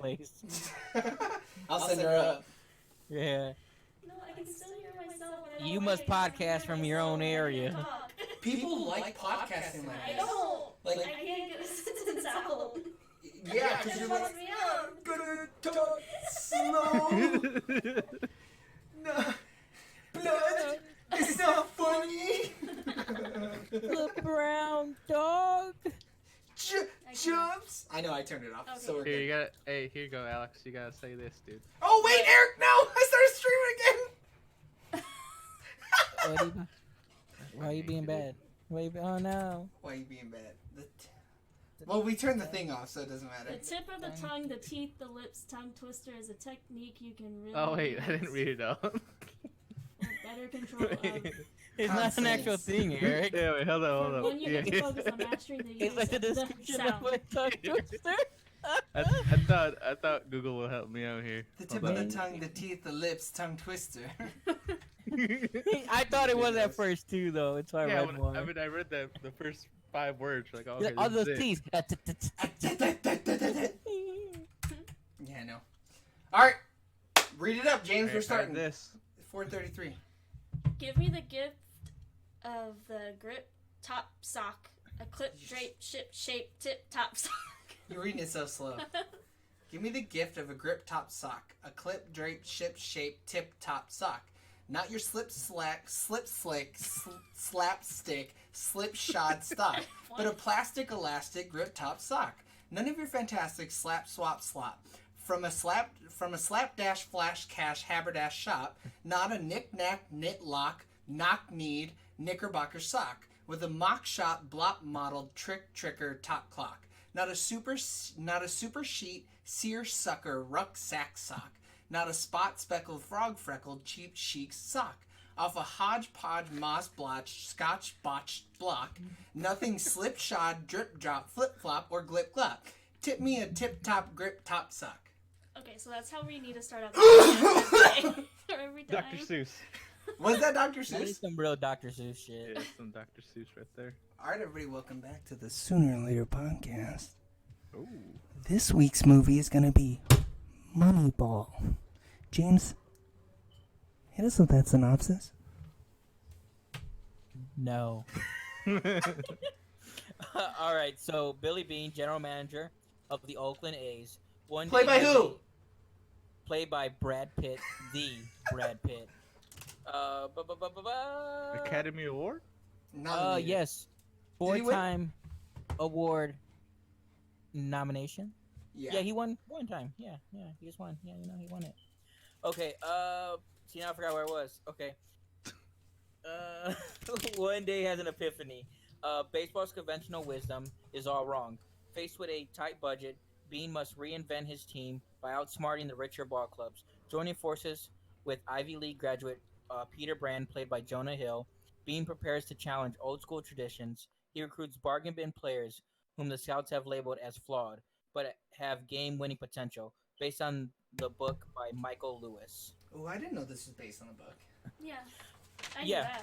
place. I'll send her up. Yeah. No, I can still hear myself. But I don't You like must it 'cause I podcast hear from your myself own when I area. talk. People like podcasting like I this. don't. Like, I can't get a sentence out. yeah, because It you're fucks like, me up. I'm gonna talk slow. No, blood. It's not funny. Look around, dog. Jumps. I know. I turned it off. Okay. So we're Here good. you got. Hey, here you go, Alex. You gotta say this, dude. Oh wait, Eric! No, I started streaming again. Why are you being bad? Oh no. Why are you being bad? Well, we turned the thing off, so it doesn't matter. The tip of the tongue, the teeth, the lips, tongue twister is a technique you can really. Oh wait, I use didn't read it out. for better control of. It's not an actual thing, Eric. Yeah, wait, hold on, For hold one, on. you Yeah, need to focus on mastering the use It's like the of the description of sound. a tongue twister. I thought Google will help me out here. The tip Hold of on. the tongue, the teeth, the lips, tongue twister. I thought it was at first too, though. It's why I Yeah, read more. I read the first 5 words. Like, oh, Yeah, okay, all this those is it. teeth. Yeah, I know. All right, read it up, James. Alright, We're starting. this. 4:33. Give me the gift of the grip top sock, a clip drape shape tip top sock. You're reading it so slow. Give me the gift of a grip top sock, a clip drape shape tip top sock. Not your slip slick, slapstick, slipshod stock, but a plastic elastic grip top sock. None of your fantastic slap swap slop. From a slap dash flash cash haberdash shop, not a knick knack knit lock knock kneed knickerbocker sock with a mock shop blop modeled tricker top clock. Not a super sheet seersucker rucksack sock. Not a spot speckled frog freckled cheap chic sock. Off a hodgepodge moss blotched scotch botched block. Nothing slipshod drip drop flip flop or glip glop. Tip me a tip top grip top sock. Okay, so that's how we need to start out the podcast every time. Dr. Seuss. Was that Dr. That is Seuss? some real Dr. Seuss shit. Yeah, some Dr. Seuss right there. Alright, everybody, welcome back to the Sooner or Later podcast. Ooh. This week's movie is going to be Moneyball. James, hit us with that synopsis. No. All right, so Billy Bean, general manager of the Oakland A's. Played by who? Played by Brad Pitt, the Brad Pitt. Academy Award? Nominated. Yes. Did he win? 4-time award nomination. Yeah. Yeah, he won one time. Yeah, he just won. Yeah, he won it. Okay, see, now I forgot where I was. Okay. One day has an epiphany. Baseball's conventional wisdom is all wrong. Faced with a tight budget, Bean must reinvent his team by outsmarting the richer ball clubs. Joining forces with Ivy League graduate Peter Brand, played by Jonah Hill, Bean prepares to challenge old school traditions. He recruits bargain bin players whom the scouts have labeled as flawed, but have game-winning potential, based on the book by Michael Lewis. Oh, I didn't know this was based on a book. Yeah. I Yeah.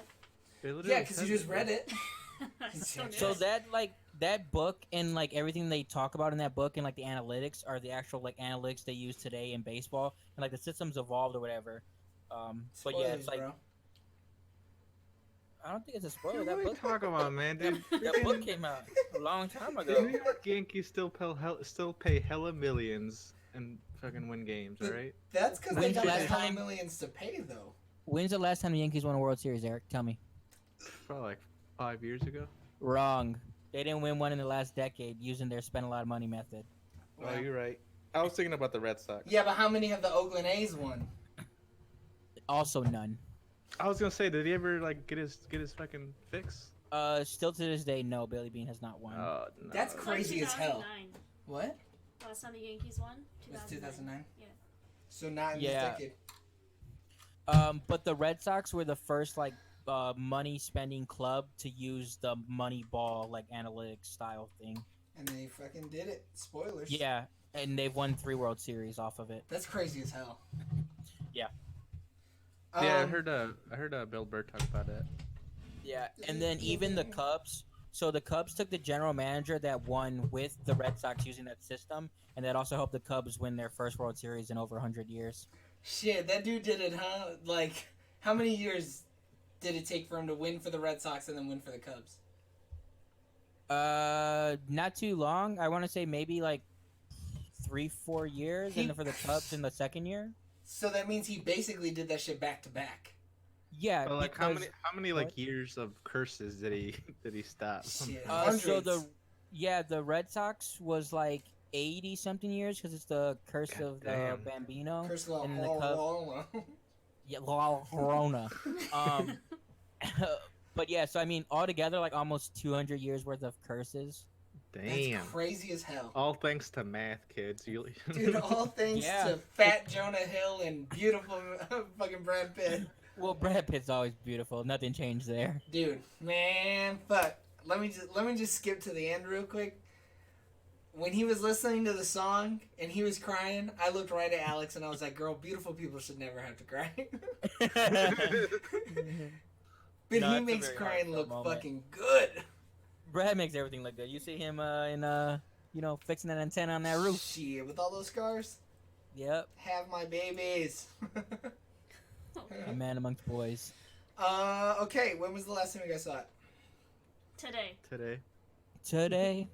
knew that. Yeah, because you just read it. So good. So that book and like everything they talk about in that book and like the analytics are the actual like analytics they use today in baseball, and like the systems evolved or whatever. But yeah, it's like bro. I don't think it's a spoiler. What That are you book, talking about, man, dude? that book came out a long time The ago. New York Yankees still pay hella millions and fucking win games, But- alright? That's because they When's got the that last hella time- millions to pay, though. When's the last time the Yankees won a World Series, Eric? Tell me. Probably like 5 years ago. Wrong. They didn't win one in the last decade using their spend a lot of money method. Wow. Oh, you're right. I was thinking about the Red Sox. Yeah, but how many have the Oakland A's won? Also none. I was gonna say, did he ever like get his fucking fix? Still to this day, no. Billy Bean has not won. No. That's It was like crazy as hell. 2009. What? Last time the Yankees won? It was 2009? Yeah. So not in Yeah. this decade. But the Red Sox were the first like money spending club to use the Moneyball like analytics style thing. And they fucking did it. Spoilers. Yeah, and they've won 3 World Series off of it. That's crazy as hell. Yeah. Yeah, I heard Bill Burr talk about it. Yeah, and then even the Cubs. So the Cubs took the general manager that won with the Red Sox using that system, and that also helped the Cubs win their first World Series in over 100 years. Shit, that dude did it, huh? Like, how many years did it take for him to win for the Red Sox and then win for the Cubs? Not too long. I want to say maybe like 3-4 years, He- and then for the Cubs in the second year. So that means he basically did that shit back to back. Yeah, But like because how many like what? years of curses did he did he stop? Shit, so hundreds. the Red Sox was like 80 something years because it's the curse God of the damn. Bambino, Curse of and the Cubs. the Yeah, La Corona. Um, but yeah, so I mean, altogether, like almost 200 years worth of curses. Damn. That's crazy as hell. All thanks to math, kids. You... Dude, all thanks Yeah. to Fat Jonah Hill and beautiful fucking Brad Pitt. Well, Brad Pitt's always beautiful. Nothing changed there. Dude, man, fuck. Let me just skip to the end real quick. When he was listening to the song and he was crying, I looked right at Alex and I was like, "Girl, beautiful people should never have to cry." But No, he it's a makes very crying heartfelt look moment. fucking good. Brad makes everything look good. You see him fixing that antenna on that roof. Shit, with all those scars, Yep, have my babies. a man amongst boys. Okay. When was the last time you guys saw it? Today. Today. Today.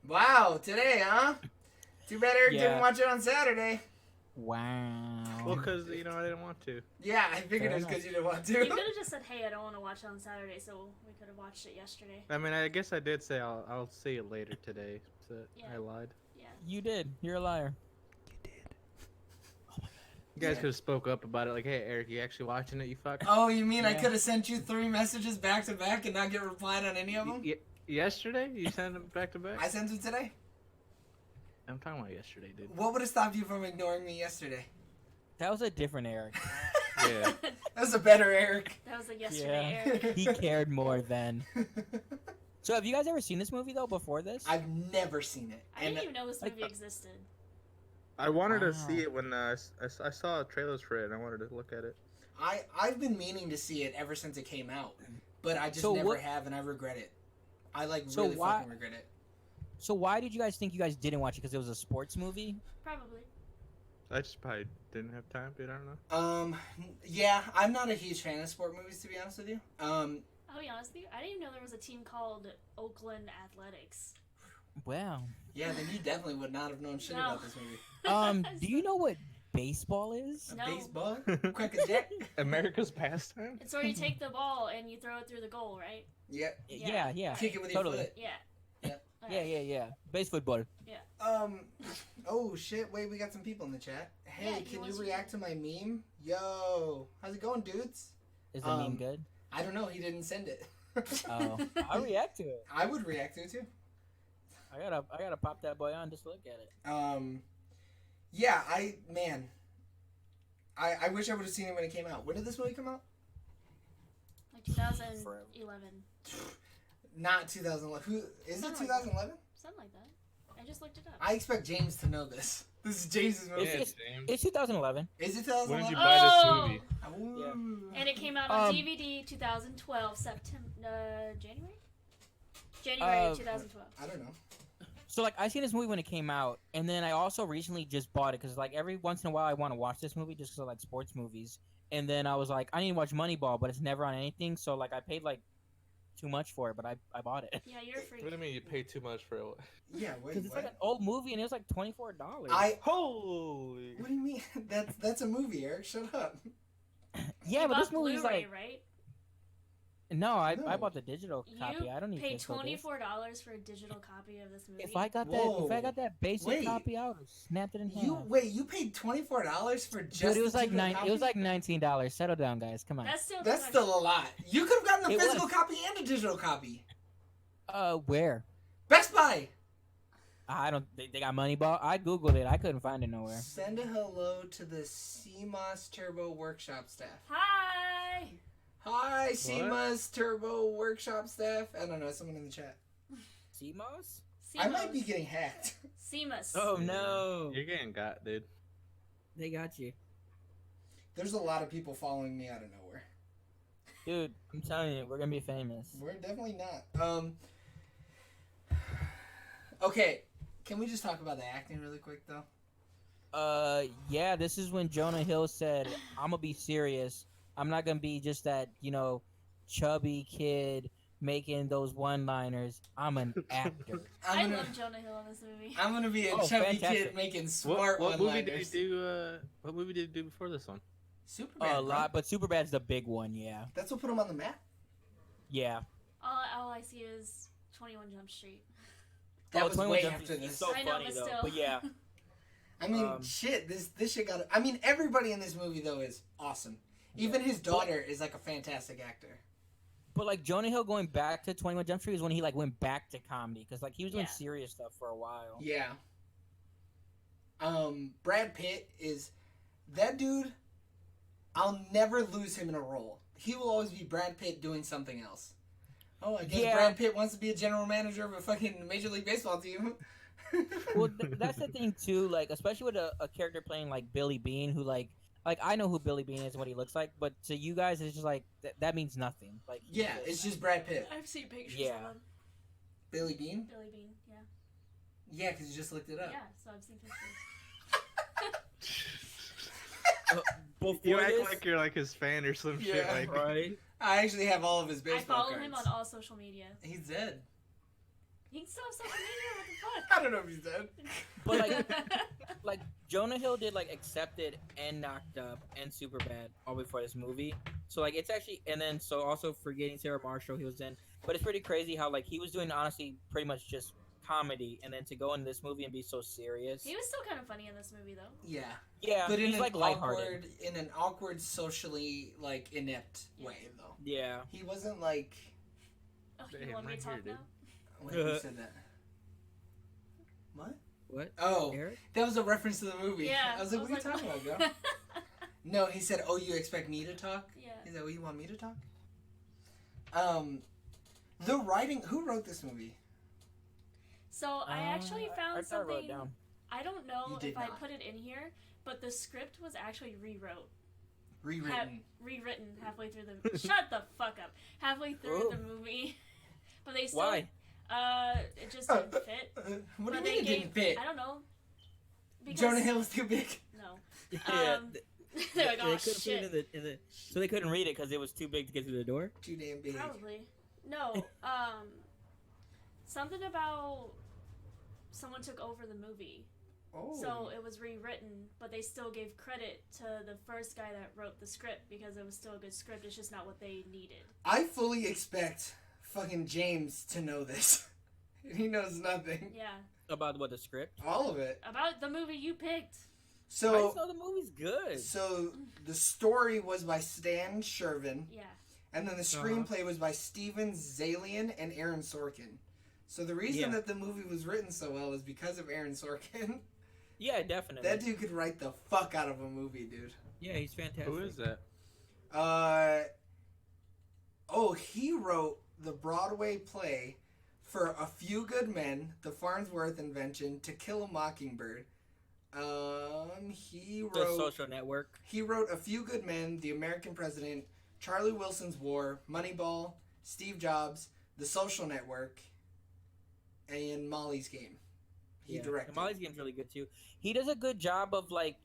Wow, today, huh? Too bad Eric didn't Yeah. watch it on Saturday. Wow. Well, because you know I didn't want to. Yeah, I figured Fair it was enough. because you didn't want You to. could have just said, "Hey, I don't want to watch it on Saturday," so we could have watched it yesterday. I mean, I guess I did say I'll see it later today. So Yeah. I lied. Yeah. You did. You're a liar. You guys Yeah. could have spoke up about it. Like, hey, Eric, you actually watching it? You fuck. Oh, you mean I Yeah. could have sent you 3 messages back to back and not get replied on any of them? Yesterday you sent them back to back. I sent them today. I'm talking about yesterday, dude. What would have stopped you from ignoring me yesterday? That was a different Eric. Yeah. That's a better Eric. That was like yesterday, Yeah. Eric. He cared more then. So have you guys ever seen this movie though before this? I've never seen it. I didn't even know this movie existed. I wanted to Wow. see it when I saw trailers for it, and I wanted to look at it. I've been meaning to see it ever since it came out, but I just So never what- have, and I regret it. I So really why- fucking regret it. So why did you guys think you guys didn't watch it? Because it was a sports movie? Probably. I just probably didn't have time, dude. I don't know. Yeah, I'm not a huge fan of sport movies, to be honest with you. I'll be honest with you. I didn't even know there was a team called Oakland Athletics. Wow. Yeah, then you definitely would not have known shit No. about this movie. Do you know what baseball is? A No. baseball? Crack-a-jack? America's pastime. It's where you take the ball and you throw it through the goal, right? Yeah. Yeah. Kick it with Totally. your foot. Yeah. Yep. Yeah. Base football. Oh shit, wait, we got some people in the chat. Hey, Yeah, he can you wants to react to my meme? Yo, how's it going, dudes? Is the meme good? I don't know, he didn't send it. Oh, I'll react to it. I would react to it too. I gotta pop that boy on just to look at it. Yeah, I wish I would have seen it when it came out. When did this movie come out? Like 2011. Not 2011. Who is it? Something like 2011? Something like that. I just looked it up. I expect James to know this. This is James's movie. It's- It's 2011. Is it When did 2011? you buy this Oh! movie? Ooh. And it came out on Um, DVD 2012, January? January 2012. I don't know. So like I seen this movie when it came out, and then I also recently just bought it because like every once in a while I want to watch this movie just because I like sports movies. And then I was like, I need to watch Moneyball, but it's never on anything. So like I paid like too much for it, but I bought it Yeah, you're a freak. What do you mean you paid too much for it? Yeah, wait, because it's what? like an old movie and it was like $24. Holy! What do you mean? That's a movie, Eric. Shut up. Yeah, You but this bought movie's Blu-ray, like right? no, I No. bought the digital copy. You I don't need paid physical disc. $24 for a digital copy of this movie. If I got that basic Wait. copy, I would have snapped it in half. You paid $24 for just Dude, it was the like digital copy? It was like $19. Settle down, guys. Come on. That's still That's too still much. a lot. You could have gotten a It physical was. copy and a digital copy. Where? Best Buy. I don't. They got Moneyball. I googled it. I couldn't find it nowhere. Send a hello to the CMOS Turbo Workshop staff. Hi! Hi, CMOS Turbo Workshop staff. I don't know, someone in the chat. CMOS? I might be getting hacked. Seamus. Oh no! You're getting got, dude. They got you, There's a lot of people following me out of nowhere. dude. I'm telling you, we're gonna be famous. We're definitely not. Okay, can we just talk about the acting really quick though? Yeah, this is when Jonah Hill said, "I'm gonna be serious. I'm not gonna be just that, chubby kid making those one-liners. I'm an actor." I I'm gonna, love Jonah Hill in this movie. I'm gonna be a Oh, chubby fantastic. kid making smart What movie did he one-liners. do? What movie did he do before this one? Superman, A bro. lot, but Superbad's the big one. Yeah, That's what put him on the map. yeah. All I see is 21 Jump Street. That Oh, was 21 way Jump after Street is this. so I know, funny but though. still. But yeah, I mean, Um, shit. This shit got. I mean, everybody in this movie though is awesome. Even his daughter is like a fantastic actor. but like Jonah Hill going back to 21 Jump Street is when he like went back to comedy because like he was doing Yeah. serious stuff for a while. Yeah. Brad Pitt is that dude. I'll never lose him in a role. He will always be Brad Pitt doing something else. Oh, I guess Yeah. Brad Pitt wants to be a general manager of a fucking Major League Baseball team. Well, that's the thing too. Like, especially with a character playing like Billy Bean, who like I know who Billy Bean is and what he looks like, but to you guys, it's just like that means nothing. Like, he's Yeah, it's just Brad Pitt. I've seen pictures Yeah. of him. Billy Bean? Billy Bean, yeah. Yeah, because you just looked it up. Yeah, so I've seen pictures. before You act this, like you're like his fan or some shit. Yeah. Like, right? I actually have all of his I baseball follow cards. him on all social media. He's dead. He can still have social media, what the I don't know if he's dead. But like, fuck? like Jonah Hill did like Accepted and Knocked Up and Superbad all before this movie. So like it's actually, and then so also Forgetting Sarah Marshall he was in. But it's pretty crazy how like he was doing honestly pretty much just comedy, and then to go into this movie and be so serious. He was still kind of funny in this movie, though. Yeah. Yeah, But in he's an like lighthearted. awkward, socially like inept way though. Yeah. He wasn't like. Oh, Damn, you want me right to talk here, dude. now? Wait, who said that? What? What? Oh, Eric? that was a reference to the movie. Yeah. I was like, what are you talking about, girl? No, he said, "Oh, you expect me to talk?" Yeah. He said, "Oh, you want me to talk?" The writing. Who wrote this movie? So I actually found I thought I wrote it something. down. I don't know You did if I not. put it in here, but the script was actually Rewritten. rewritten halfway through the. Shut the fuck up! Halfway through Ooh. the movie, but they still. Why? It just didn't fit. What do you But mean they it didn't fit? I don't know. Because, Jonah Hill was too big. No. Yeah. They're like, They oh couldn't put it shit. in the so they couldn't read it because it was too big to get through the door. Too damn big. Probably. No. Something about someone took over the movie. Oh. So it was rewritten, but they still gave credit to the first guy that wrote the script because it was still a good script. It's just not what they needed. I fully expect fucking James to know this. He knows nothing. Yeah. About what, the script? All of it. About the movie you picked. I So, just know the movie's good. so the story was by Stan Shervin, Yeah. and then the screenplay was by Steven Zalian and Aaron Sorkin. So the reason Yeah. that the movie was written so well is because of Aaron Sorkin. Yeah, definitely. That dude could write the fuck out of a movie, dude. Yeah, he's fantastic. who is that? He wrote the Broadway play for A Few Good Men, The Farnsworth Invention, To Kill a Mockingbird. He The wrote Social Network. He wrote A Few Good Men, The American President, Charlie Wilson's War, Moneyball, Steve Jobs, The Social Network, and Molly's Game. He directed. Molly's Game's really good too. He does a good job of like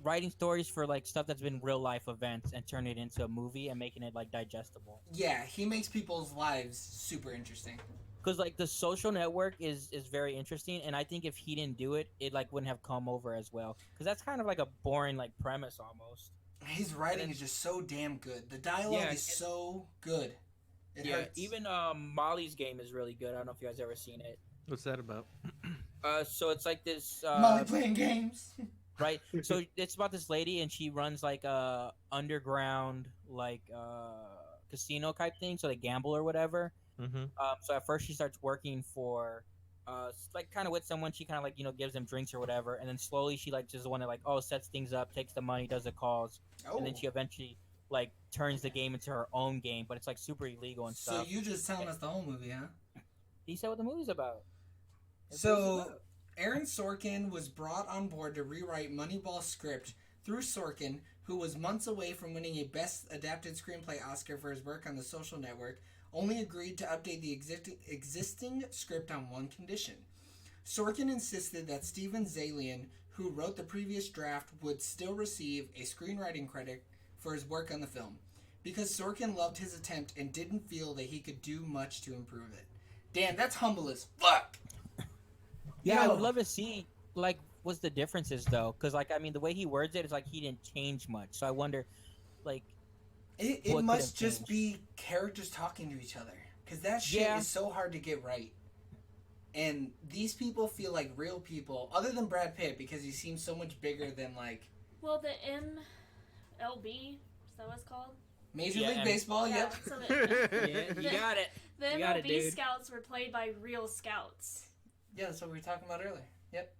writing stories for like stuff that's been real life events and turn it into a movie and making it like digestible. Yeah, he makes people's lives super interesting. Because like The Social Network is very interesting, and I think if he didn't do it, it like wouldn't have come over as well. Because that's kind of like a boring like premise almost. His writing is just so damn good. The dialogue is so good. It hurts. Even Molly's Game is really good. I don't know if you guys ever seen it. What's that about? So it's like this. Molly playing games. Right. So it's about this lady, and she runs like a underground like casino type thing. So they gamble or whatever. Mm-hmm. So at first she starts working for, like kind of with someone. She kind of like gives them drinks or whatever, and then slowly she like just the one that like sets things up, takes the money, does the calls, Oh. and then she eventually like turns the game into her own game. But it's like super illegal and So stuff. you just telling us the whole movie, huh? He said what the movie's about. That's what it's So about. Aaron Sorkin was brought on board to rewrite Moneyball's script through Sorkin, who was months away from winning a Best Adapted Screenplay Oscar for his work on The Social Network. only agreed to update the existing script on one condition. Sorkin insisted that Steven Zalian, who wrote the previous draft, would still receive a screenwriting credit for his work on the film, because Sorkin loved his attempt and didn't feel that he could do much to improve it. Damn, that's humble as fuck! Yeah, I Yo. would love to see like what's the differences though, because like I mean the way he words it is like he didn't change much. So I wonder, like, It what could must have just changed? be characters talking to each other. Because that shit Yeah. is so hard to get right. And these people feel like real people, other than Brad Pitt, because he seems so much bigger than, like, Well, the MLB, is that what it's called? Major Yeah, League and- Baseball, Yeah, yep. so the, Yeah, you got it. the You got it, MLB dude. scouts were played by real scouts. Yeah, that's what we were talking about earlier. Yep.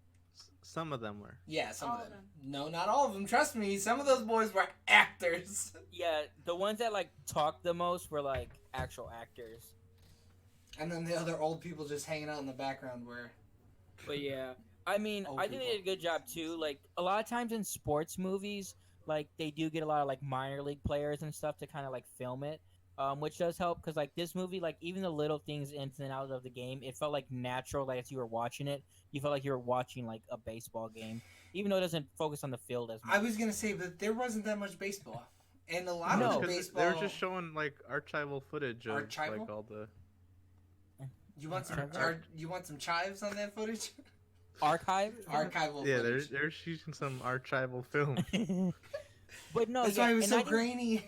Some of them were. Yeah, some All of of them. them. No, not all of them. Trust me, some of those boys were actors. Yeah, the ones that like talked the most were like actual actors. And then the other old people just hanging out in the background were... But yeah, I mean, Old I think they did a good job too. Like a lot of times in sports movies, like they do get a lot of like minor league players and stuff to kind of like film it, which does help because like this movie, like even the little things ins and outs of the game, it felt like natural. Like as you were watching it, you felt like you were watching like a baseball game, even though it doesn't focus on the field as much. I was going to say, but there wasn't that much baseball. And a lot No. of the Because baseball... they were just showing like archival footage of Archival? like all the. You want some Archival? you want some chives on that footage? Archive. Archival Yeah, footage. they're using some archival film. But no, That's yeah, why it was and so I think- grainy.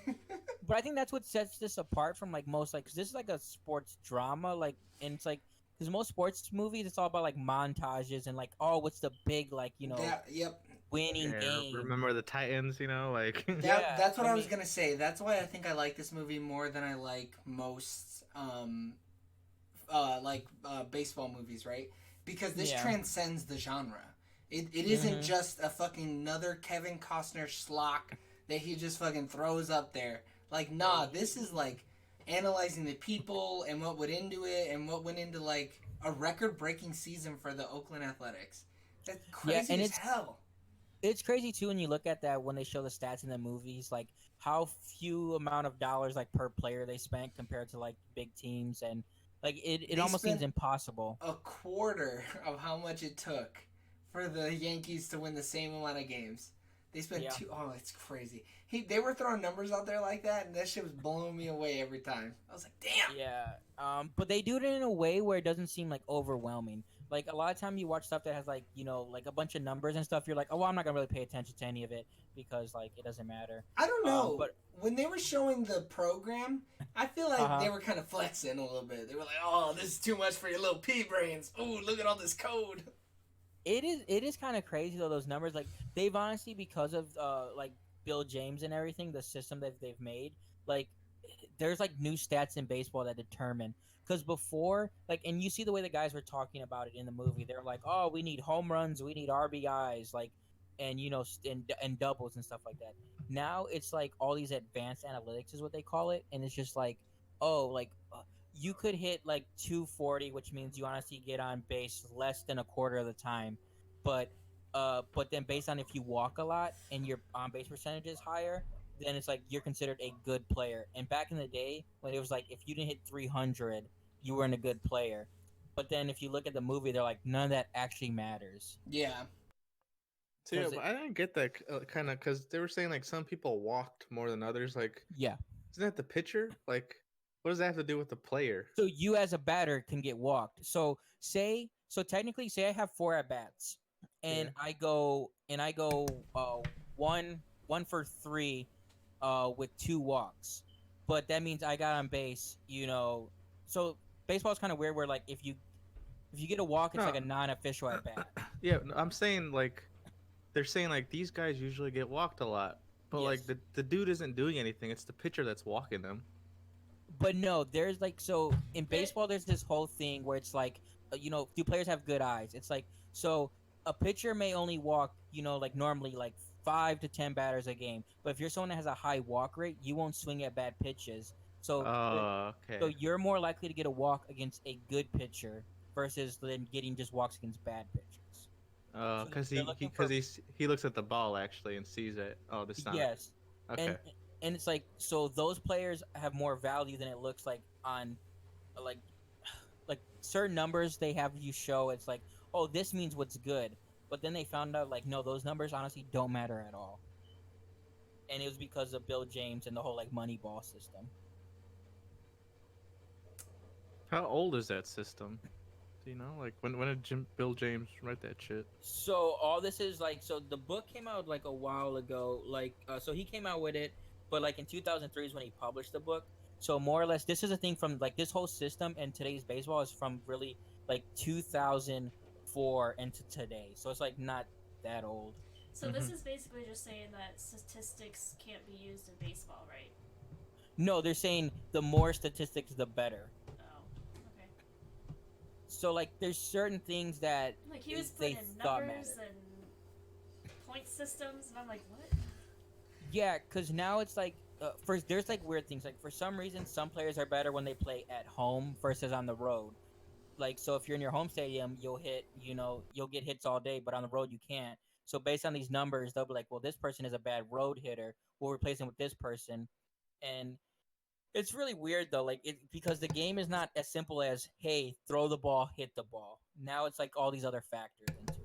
But I think that's what sets this apart from like most like because this is like a sports drama like and it's like because most sports movies it's all about like montages and like oh what's the big like Yep. winning Yeah, game. remember the Titans? You know, like. Yeah, That's what I I was mean- gonna say. That's why I think I like this movie more than I like most baseball movies, right? Because this Yeah. transcends the genre. It isn't Mhm. just a fucking another Kevin Costner schlock that he just fucking throws up there. Like, nah, this is like analyzing the people and what went into it and what went into like a record-breaking season for the Oakland Athletics. That's crazy and as it's- hell. It's crazy too when you look at that when they show the stats in the movies like how few amount of dollars like per player they spent compared to like big teams and like it They almost seems spent- impossible. A quarter of how much it took for the Yankees to win the same amount of games. They spent Yeah. Oh, it's crazy. They were throwing numbers out there like that, and that shit was blowing me away every time. I was like, damn. Yeah, but they do it in a way where it doesn't seem like overwhelming. Like a lot of time you watch stuff that has like like a bunch of numbers and stuff. You're like, oh, well, I'm not gonna really pay attention to any of it because like it doesn't matter. I don't know. but- when they were showing the program, I feel like Uh-huh. they were kind of flexing a little bit. They were like, oh, this is too much for your little pea brains. Ooh, look at all this code. It is kind of crazy though those numbers. Like they've honestly because of like Bill James and everything, the system that they've made. Like there's like new stats in baseball that determine because before like and you see the way the guys were talking about it in the movie. They're like, oh, we need home runs, we need RBIs, like and and doubles and stuff like that. Now it's like all these advanced analytics is what they call it, and it's just like, oh, like you could hit like 240, which means you honestly get on base less than a quarter of the time, but then based on if you walk a lot and your on base percentage is higher, then it's like you're considered a good player. And back in the day when it was like if you didn't hit 300, you weren't a good player. But then if you look at the movie, they're like none of that actually matters. Yeah. So, yeah, 'Cause but I didn't get that kind of because they were saying like some people walked more than others. Like, Yeah. isn't that the pitcher? Like, what does that have to do with the player? So you as a batter can get walked. So technically say I have 4 at bats and Yeah. I go one for 3 with 2 walks. But that means I got on base, So baseball's kind of weird where like if you get a walk it's No. like a non-official at bat. Yeah, I'm saying like they're saying like these guys usually get walked a lot, but like Yes. the dude isn't doing anything. It's the pitcher that's walking them. But no, there's like so in baseball there's this whole thing where it's like do players have good eyes? It's like so a pitcher may only walk, like normally like 5 to 10 batters a game. But if you're someone that has a high walk rate, you won't swing at bad pitches. So Oh, so okay. you're more likely to get a walk against a good pitcher versus than getting just walks against bad pitchers. Oh, so because they're looking for- he looks at the ball actually and sees it. Oh, this not. Yes. Okay. And it's like so those players have more value than it looks like on like like certain numbers they have you show. It's like, oh, this means what's good, but then they found out like, no, those numbers honestly don't matter at all, and it was because of Bill James and the whole like Moneyball system. How old is that system? Do you know? Like when did Bill James write that shit? So all this is like, so the book came out like a while ago, like so he came out with it, but like in 2003 is when he published the book. So more or less this is a thing from like this whole system and today's baseball is from really like 2004 into today, so it's like not that old. So this is basically just saying that statistics can't be used in baseball, right? No, they're saying the more statistics the better. Oh, okay. So like there's certain things that Like he was they putting in thought numbers mattered. and point systems, and I'm like, what? Yeah, because now it's like first there's like weird things. Like for some reason, some players are better when they play at home versus on the road. Like so, if you're in your home stadium, you'll hit, you'll get hits all day, but on the road you can't. So based on these numbers, they'll be like, well, this person is a bad road hitter. We'll replace him with this person, and it's really weird though. Like it because the game is not as simple as hey, throw the ball, hit the ball. Now it's like all these other factors into it.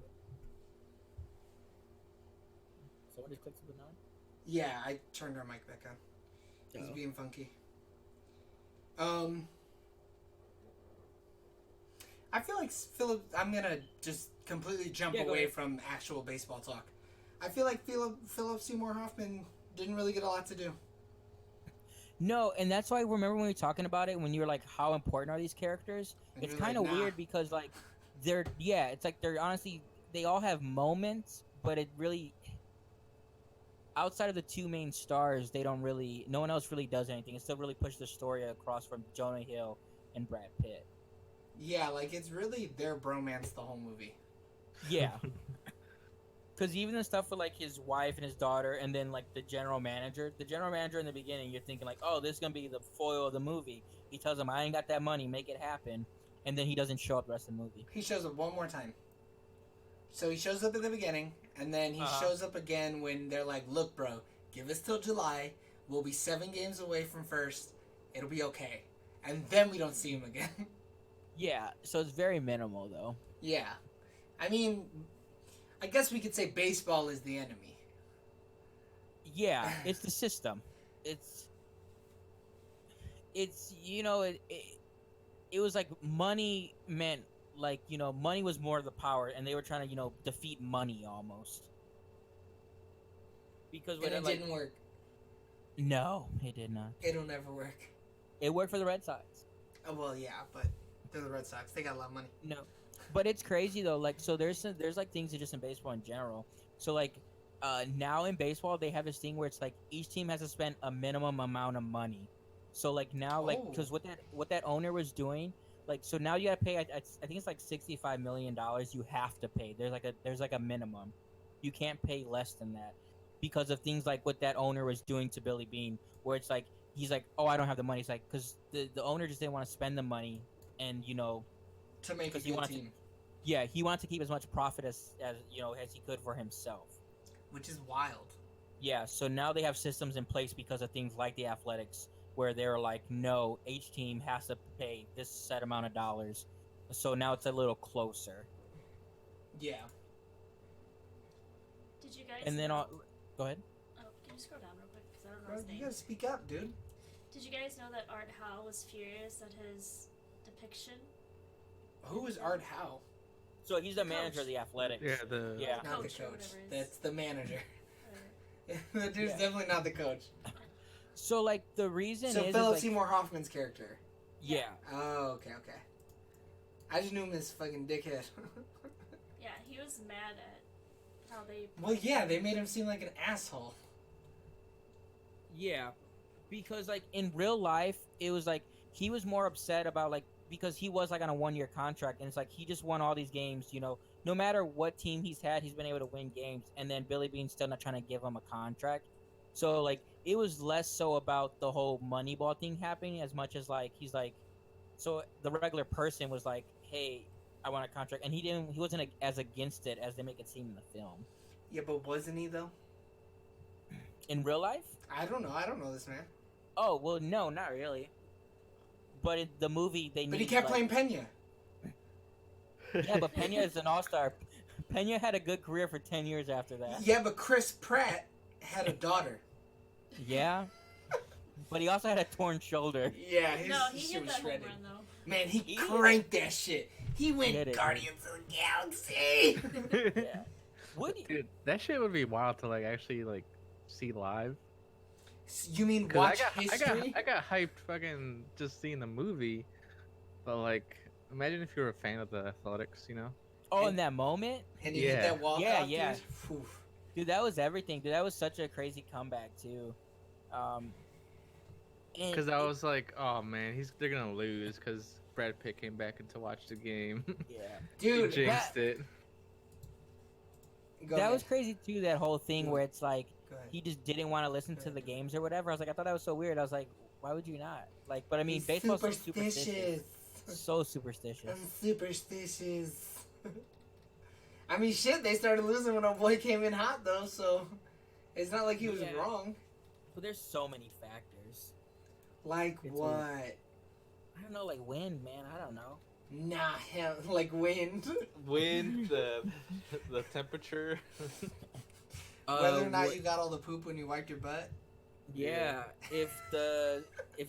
Somebody clicked the nod. Yeah, I turned our mic back on. He's Uh-oh. being funky. I feel like Philip. I'm gonna just completely jump Yeah, go away ahead. from actual baseball talk. I feel like Philip Seymour Hoffman didn't really get a lot to do. No, and that's why I remember when we were talking about it when you were like, how important are these characters? And It's you're kind like, of nah. weird because like it's like they're honestly they all have moments, but it really outside of the two main stars, they don't really no one else really does anything. It still really pushes the story across from Jonah Hill and Brad Pitt. Yeah, like it's really their bromance the whole movie. Yeah. Because even the stuff with like his wife and his daughter, and then like the general manager in the beginning, you're thinking like, oh, this is gonna be the foil of the movie. He tells him, I ain't got that money, make it happen, and then he doesn't show up the rest of the movie. He shows up one more time. So he shows up at the beginning, and then he shows up again when they're like, look, bro, give us till July. We'll be 7 games away from first. It'll be okay. And then we don't see him again. Yeah, so it's very minimal though. Yeah. I mean, I guess we could say baseball is the enemy. Yeah, it's the system. It's it was like money meant like money was more of the power, and they were trying to defeat money almost. Because And it like, didn't work. no, it did not. It'll never work. It worked for the Red Sox. Oh, well, yeah, but they're the Red Sox. They got a lot of money. No, but it's crazy though. Like, so there's like things that just in baseball in general. So like, now in baseball they have this thing where it's like each team has to spend a minimum amount of money. So like now, like because what that owner was doing, like so now you gotta pay. I think it's like $65 million. You have to pay. There's like a minimum. You can't pay less than that because of things like what that owner was doing to Billy Bean, where it's like he's like, oh, I don't have the money. It's like because the owner just didn't want to spend the money, and to make a because he good wanted team. yeah, he wanted to keep as much profit as he could for himself. Which is wild. Yeah, so now they have systems in place because of things like the athletics, where they're like, no, each team has to pay this set amount of dollars. So now it's a little closer. Yeah. Did you guys? And then go ahead. Oh, can you scroll down real quick? Because I don't know Bro, his you name. gotta speak up, dude. Did you guys know that Art Howe was furious at his depiction? Who is Art Howe? So he's the Coach. manager of the athletics. Yeah, Yeah. Not Coach the or coach. whatever it is. That's the manager. Uh, The dude's Yeah. definitely not the coach. So like the reason So is Philip like, Seymour Hoffman's character. yeah. Oh, okay. I just knew him as fucking dickhead. yeah, he was mad at how they. Well, yeah, they made him seem like an asshole. Yeah, because like in real life, it was like he was more upset about like because he was like on a 1-year contract, and it's like he just won all these games. No matter what team he's had, he's been able to win games, and then Billy Bean's still not trying to give him a contract. So like it was less so about the whole Moneyball thing happening as much as like he's like, so the regular person was like, hey, I want a contract, and he wasn't as against it as they make it seem in the film. Yeah, but wasn't he though? In real life? I don't know this man. Oh well, no, not really. but in the movie they But he need, kept like, playing Pena. Yeah, but Pena is an all-star. Pena had a good career for 10 years after that. Yeah, but Chris Pratt had a daughter. Yeah, but he also had a torn shoulder. Yeah, his No, he shit hit was that home shredded. run though. Man, he He cranked that shit. He He went hit it, Guardians of the Galaxy. Yeah. Would you? Dude, that shit would be wild to like actually like see live. You mean Cause watch history? I got hyped fucking just seeing the movie, but like imagine if you were a fan of the Athletics, you know? Oh, in that moment? And you hit Yeah. that walk Yeah, off, yeah. dude. Phew. Dude, that was everything. Dude, that was such a crazy comeback, too. And Cause I was like, oh man, they're gonna lose because Brad Pitt came back to watch the game. Yeah. He Dude, jinxed it. Go That ahead. was crazy, too, that whole thing Go- where it's like, Go ahead. he just didn't want to listen to the games or whatever. I was like, I thought that was so weird. I was like, why would you not? Like, but I mean, He's baseball's so superstitious. So superstitious. I'm superstitious. I mean, shit, they started losing when our boy came in hot, though, so it's not like he was Yeah. wrong. But there's so many factors. Like It's what? I don't know, like wind, man. I don't know. Nah, hell, like wind. Wind, the temperature. Whether or not what- you got all the poop when you wiped your butt. Yeah, if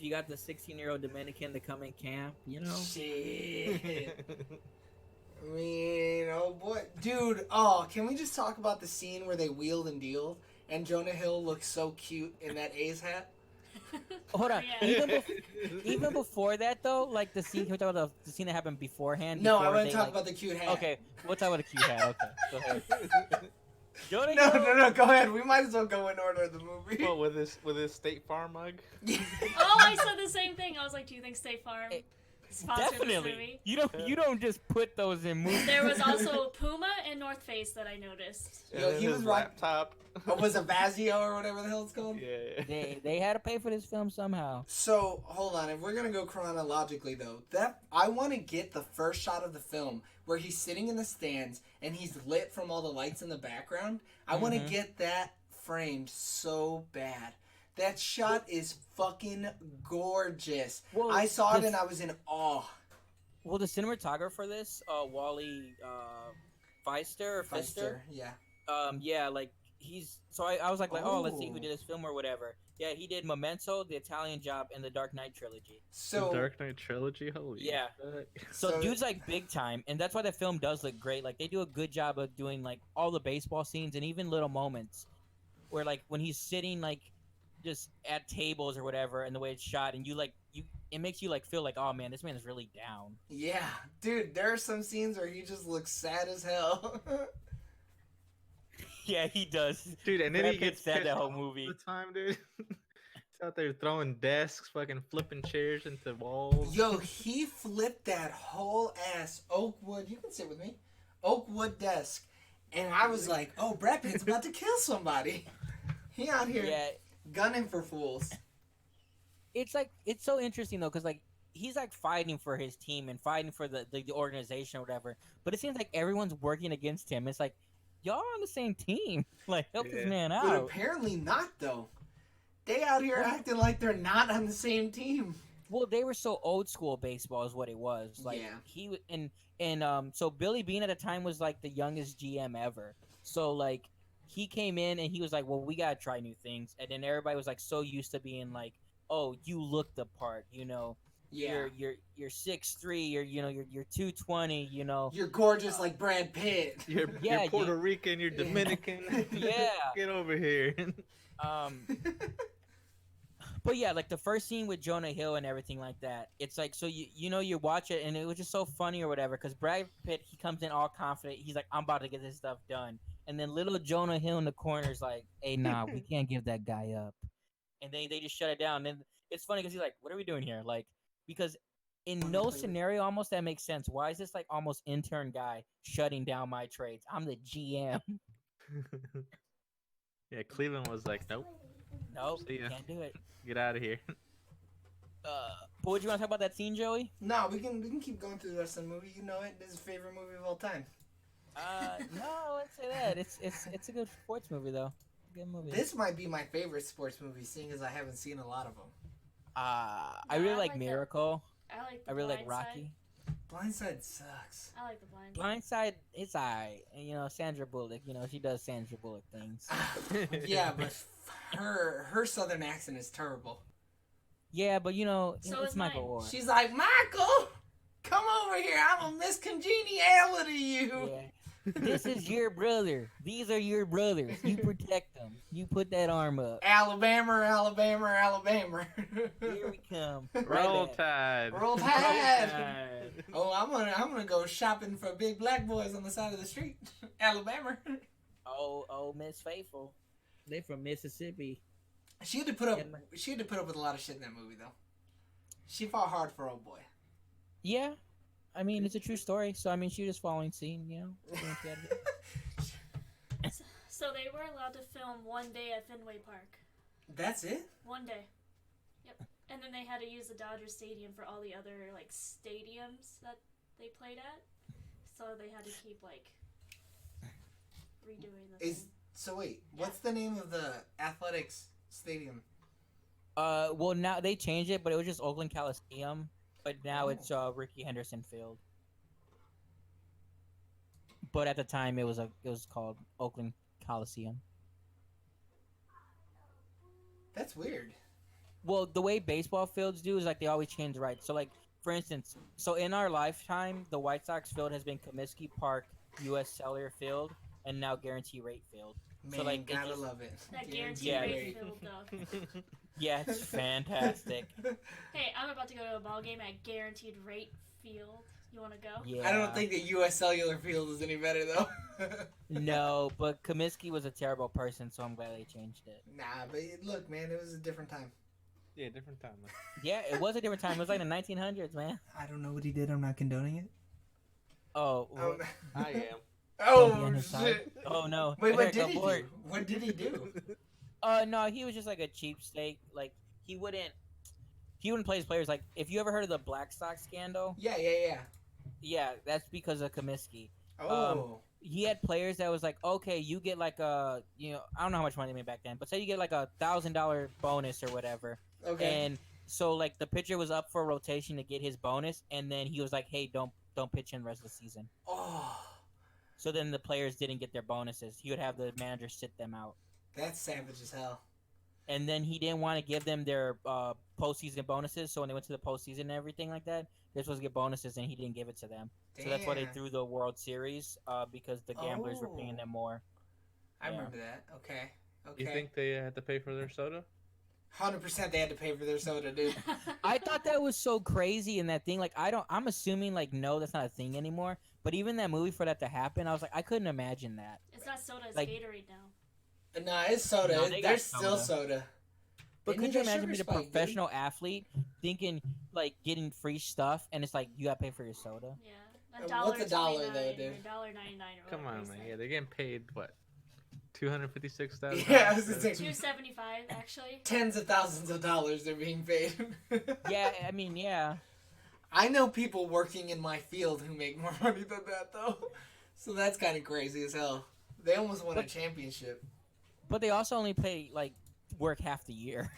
you got the 16-year-old Dominican to come in camp, you know. Shit. I mean, oh boy. Dude, oh, can we just talk about the scene where they wheeled and dealed and Jonah Hill looks so cute in that A's hat? Hold on. Yeah. Even before that though, like the scene. Can we talk about the scene that happened beforehand? No, I before want they, to talk like- about the cute hat. Okay, we'll talk about the cute hat. Okay, go ahead. Jonah No, Hill- no, go ahead. We might as well go in order of the movie. Well, with his State Farm mug. Oh, I said the same thing. I was like, do you think State Farm sponsored this Definitely. movie? You don't just put those in movies. There was also Puma and North Face that I noticed. Yo, And he his was right. laptop. Or was it Vazio or whatever the hell it's called? Yeah. They had to pay for this film somehow. So hold on, if we're gonna go chronologically though, that I want to get the first shot of the film where he's sitting in the stands and he's lit from all the lights in the background. I want to Mhm. get that framed so bad. That shot is fucking gorgeous. Well, I saw it the- and I was in awe. Well, the cinematographer for this, Wally Feister or Fister, yeah. yeah, like he's. So I was like, oh, let's see who Oh. did this film or whatever. Yeah, he did Memento, The Italian Job, and The Dark Knight trilogy. So the Dark Knight trilogy. Holy. Yeah. fuck. So dude's like big time, and that's why the film does look great. Like they do a good job of doing like all the baseball scenes and even little moments where like when he's sitting like just at tables or whatever, and the way it's shot, and it makes you like feel like, oh man, this man is really down. yeah, dude, there are some scenes where he just looks sad as hell. Yeah, he does. Dude, and then Brad he Pitt gets said that pissed whole all movie. the time, dude. He's out there throwing desks, fucking flipping chairs into walls. Yo, he flipped that whole ass oak wood. You can sit with me. Oak wood desk, and I was like, "Oh, Brad Pitt's about to kill somebody." He out here Yeah, gunning for fools. it's like it's so interesting though, because like he's like fighting for his team and fighting for the organization or whatever. But it seems like everyone's working against him. It's like y'all on the same team. Like help this Yeah. man But out. apparently not, though. They out here acting like they're not on the same team. Well, they were so old school baseball is what it was. Like Yeah. he so Billy Bean at the time was like the youngest GM ever. So like he came in and he was like, well, we gotta try new things. And then everybody was like so used to being like, oh, you look the part, you know. Yeah. You're 6'3", you're 220, you know. You're gorgeous like Brad Pitt. You're Yeah, Puerto Rican, you're Dominican. Yeah. Get over here. But yeah, like the first scene with Jonah Hill and everything like that, it's like, so you watch it and it was just so funny or whatever, because Brad Pitt, he comes in all confident, he's like, I'm about to get this stuff done, and then little Jonah Hill in the corner is like, hey, nah, we can't give that guy up, and they just shut it down. And it's funny because he's like, what are we doing here? Like, because in no scenario almost that makes sense. Why is this like almost intern guy shutting down my trades? I'm the GM. Yeah, Cleveland was like, nope, Nope, See ya. can't do it. get out of here. But would you want to talk about that scene, Joey? No, we can keep going through the rest of the movie. You know it. This is his favorite movie of all time. No, I wouldn't say that. It's a good sports movie though. Good movie. This might be my favorite sports movie, seeing as I haven't seen a lot of them. I No, really I like like that. Miracle. I like the I really like Blind Rocky. Blindside sucks. Side. I like the Blind Side. Blindside, it's alright. And, you know, Sandra Bullock. You know, she does Sandra Bullock things. Yeah, but her southern accent is terrible. Yeah, but you know, So it's is Michael mine. Orr. She's like, Michael, come over here. I'm a Miss Congeniality you. Yeah. This is your brother. These are your brothers. You protect them. You put that arm up. Alabama, Alabama, Alabama. Here we come. Roll Right back. Tide. Roll Tide. Oh, I'm gonna go shopping for big black boys on the side of the street. Alabama. Oh, Miss Faithful. They from Mississippi. She had to put up. Yeah, man. She had to put up with a lot of shit in that movie, though. She fought hard for old boy. Yeah. I mean, it's a true story. So, I mean, she was following scene, you know. doing what she had to do. So they were allowed to film one day at Fenway Park. That's it. One day. Yep. And then they had to use the Dodger Stadium for all the other like stadiums that they played at. So they had to keep like redoing the thing. So wait, what's the name of the athletics stadium? Well, now they changed it, but it was just Oakland Coliseum. But now it's Rickey Henderson Field. But at the time, it was called Oakland Coliseum. That's weird. Well, the way baseball fields do is like they always change the rights. So like for instance, so in our lifetime, the White Sox field has been Comiskey Park, U.S. Cellular Field, and now Guarantee Rate Field. Man, So like gotta love it. That guaranteed Yeah. rate field though. Yeah, it's fantastic. Hey, I'm about to go to a ball game at Guaranteed Rate Field. You want to go? Yeah. I don't think that U.S. Cellular Field is any better though. No, but Comiskey was a terrible person, so I'm glad they changed it. Nah, but look, man, it was a different time. Yeah, different time. Yeah, it was a different time. It was like the 1900s, man. I don't know what he did. I'm not condoning it. Oh, I am. Don't be on Oh his side. shit! Oh no. Wait, what Eric, did he abort. do? What did he do? No, he was just like a cheapskate. Like he wouldn't play his players. Like if you ever heard of the Black Sox scandal, Yeah. yeah, that's because of Comiskey. Oh. He had players that was like, okay, you get like a, you know, I don't know how much money they made back then, but say you get like $1,000 bonus or whatever, Okay. and so like the pitcher was up for rotation to get his bonus, and then he was like, hey, don't pitch in the rest of the season. Oh, So then the players didn't get their bonuses. He would have the manager sit them out. that's savage as hell. And then he didn't want to give them their postseason bonuses. So when they went to the postseason and everything like that, they're supposed to get bonuses, and he didn't give it to them. So that's why they Damn. threw the World Series because the gamblers were paying Oh. them more. I Yeah. remember that. Okay. You think they had to pay for their soda? 100% they had to pay for their soda, dude. I thought that was so crazy in that thing. Like I'm assuming like no, that's not a thing anymore. But even that movie for that to happen, I was like, I couldn't imagine that. It's not soda, it's Like- Gatorade now. Nah, it's soda. No, they got There's still soda. But They could need you that imagine sugar being a spike, dude. professional athlete thinking like getting free stuff and it's like you got to pay for your soda? Yeah. What's a dollar, though, $1.29 dude? or $1.99 or Come whatever on, they man. said. Yeah, they're getting paid what? $256,000. Yeah, I was gonna say $2.75 actually. tens of thousands of dollars they're being paid. Yeah, I mean, yeah. I know people working in my field who make more money than that, though. So that's kind of crazy as hell. They almost won a But- championship. But they also only pay like work half the year.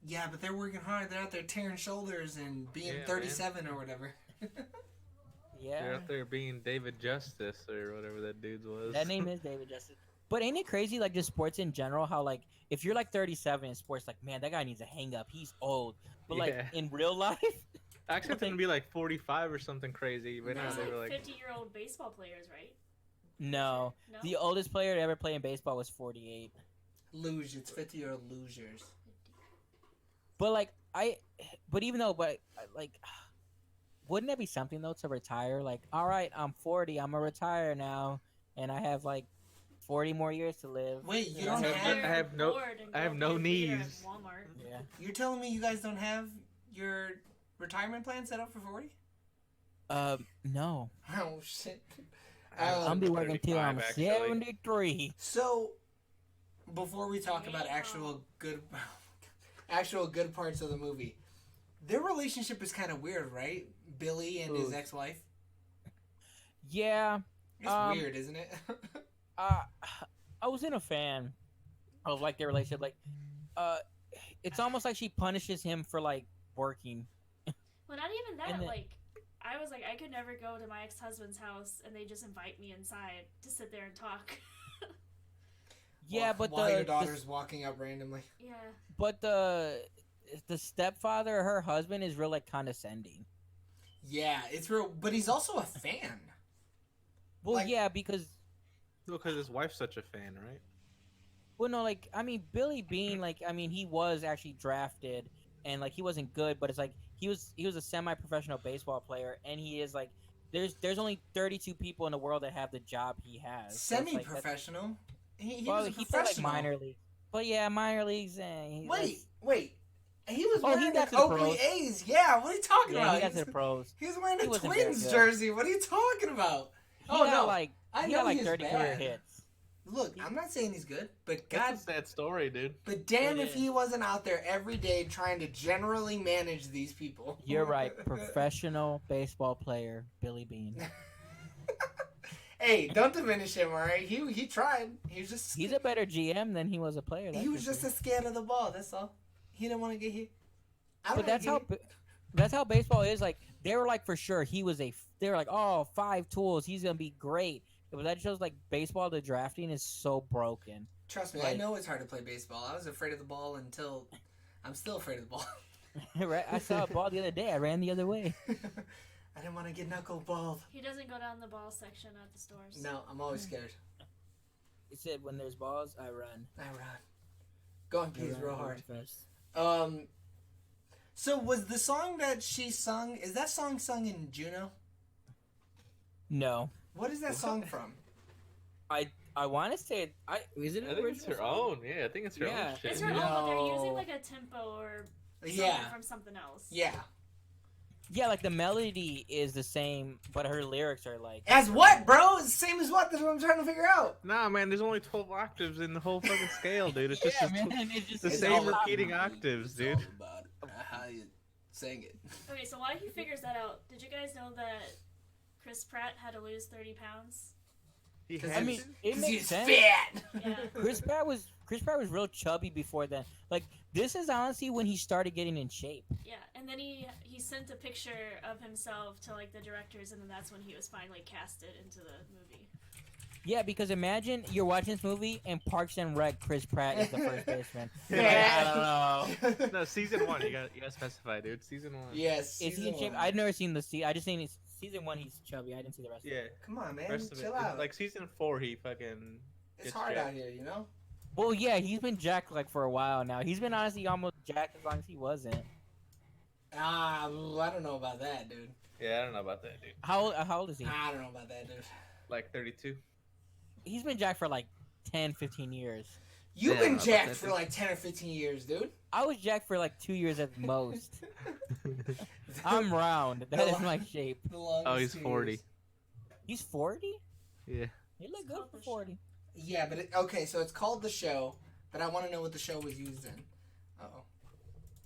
Yeah, but they're working hard. They're out there tearing shoulders and being Yeah, 37 or whatever. They're Yeah. out there being David Justice or whatever that dude's was. That name is David Justice. But ain't it crazy, like, just sports in general, how, like, if you're, like, 37 in sports, like, man, that guy needs a hang-up. He's old. But, like, Yeah. in real life, I expected him to be like 45 or something crazy, but no, There's they were like like, 50-year-old baseball players, right? no. No? The oldest player to ever play in baseball was 48. Losers, 50-year-old losers. But, like, even though, like, wouldn't that be something, though, to retire? Like, all right, I'm 40, I'm going to retire now, and I have, like, 40 more years to live. Wait, you know? don't have... I have no- Bored and I have go no get a beer at knees. Walmart. Yeah. You're telling me you guys don't have your retirement plan set up for 40? No. Oh, shit. I'll be working till I'm 35, actually. 73. So, before we talk about actual good parts of the movie, their relationship is kind of weird, right? Billy and his Whose? ex-wife. Yeah. It's weird, isn't it? I wasn't a fan of like their relationship. Like, it's almost like she punishes him for like working. Well, not even that. And then- Like, I was like, I could never go to my ex-husband's house and they just invite me inside to sit there and talk. Yeah, but while the your daughter's walking up randomly. Yeah. but the stepfather, her husband, is real like condescending. Yeah, it's real, but he's also a fan. Well, Like- yeah, because Because his wife's such a fan, right? well, no, like I mean, Billy Bean, like I mean, he was actually drafted, and like he wasn't good, but it's like he was a semi-professional baseball player, and he is like there's only 32 people in the world that have the job he has. So it's, like, that's- Semi-professional. He well, was a he played like professional. minor league, but yeah, minor leagues. Wait. He was Oh, he wearing got an to the Oakley pros. A's. Yeah, what are you talking Yeah, about? he got to the pros. He was wearing He a wasn't very Twins good. jersey. What are you talking about? He Oh, got no. like I he know got like he's 30 bad. career hits. Look, I'm not saying he's good, but That's God, a sad story, dude. but damn It if is. he wasn't out there every day trying to generally manage these people. You're right, professional baseball player Billy Bean. Hey, don't diminish him, all right? He tried. He was just He's a better GM than he was a player. he was just scared of the ball. That's all. He didn't want to get hit. But that's how baseball is. Like they were like for sure he was they were like, oh, 5 tools, he's gonna be great. But that shows like baseball, the drafting is so broken. Trust me, I like- know it's hard to play baseball. I was afraid of the ball until I'm still afraid of the ball. Right? I saw a ball the other day. I ran the other way. I didn't want to get knuckleballed. He doesn't go down the ball section at the stores. No, I'm always scared. He said, when there's balls, I run. I run. Go on, I please, run real hard. fast. So was the song that she sung? Is that song sung in Juno? No, What is that song from? I want to say is it an I think it's original her song? own. Yeah, I think it's her Yeah. own shit. It's her own, but they're using No. like a tempo or something Yeah, from something else. yeah. Yeah, like the melody is the same, but her lyrics are like As what, bro? It's the same as what? That's what I'm trying to figure out. Nah, man, there's only 12 octaves in the whole fucking scale, dude. It's just yeah, man, it's just the it's same all- repeating octaves, dude. about how you sing it. Okay, so while he figures that out, did you guys know that Chris Pratt had to lose 30 pounds? He Because I had mean, to. it makes he's sense. fat. Yeah. Chris Pratt was real chubby before then. Like this is honestly when he started getting in shape. Yeah, and then he sent a picture of himself to like the directors, and then that's when he was finally casted into the movie. Yeah, because imagine you're watching this movie and Parks and Rec Chris Pratt is the first baseman. Yeah. I don't know. No, season 1. You gotta specify, dude. Season 1. Yes. Is he in shape? one. I've never seen I just seen season 1. He's chubby. I didn't see the rest. Yeah. Come on, man. Rest of it. Chill out. Like season 4, he fucking. It's gets hard jacked. out here, you know? Well, yeah, he's been jacked like for a while now. He's been honestly almost jacked as long as he wasn't. I don't know about that, dude. Yeah, I don't know about that, dude. How old is he? I don't know about that, dude. Like 32. He's been jacked for like 10, 15 years. You've Yeah, been I don't know jacked about for that, like 10 or 15 years, dude. I was jacked for like 2 years at most. I'm round. That is my shape. The longest Oh, he's 2 40. years. He's 40? Yeah. He look It's good called for The 40. Yeah, but okay, so it's called The Show, but I want to know what the show was used in. Uh-oh.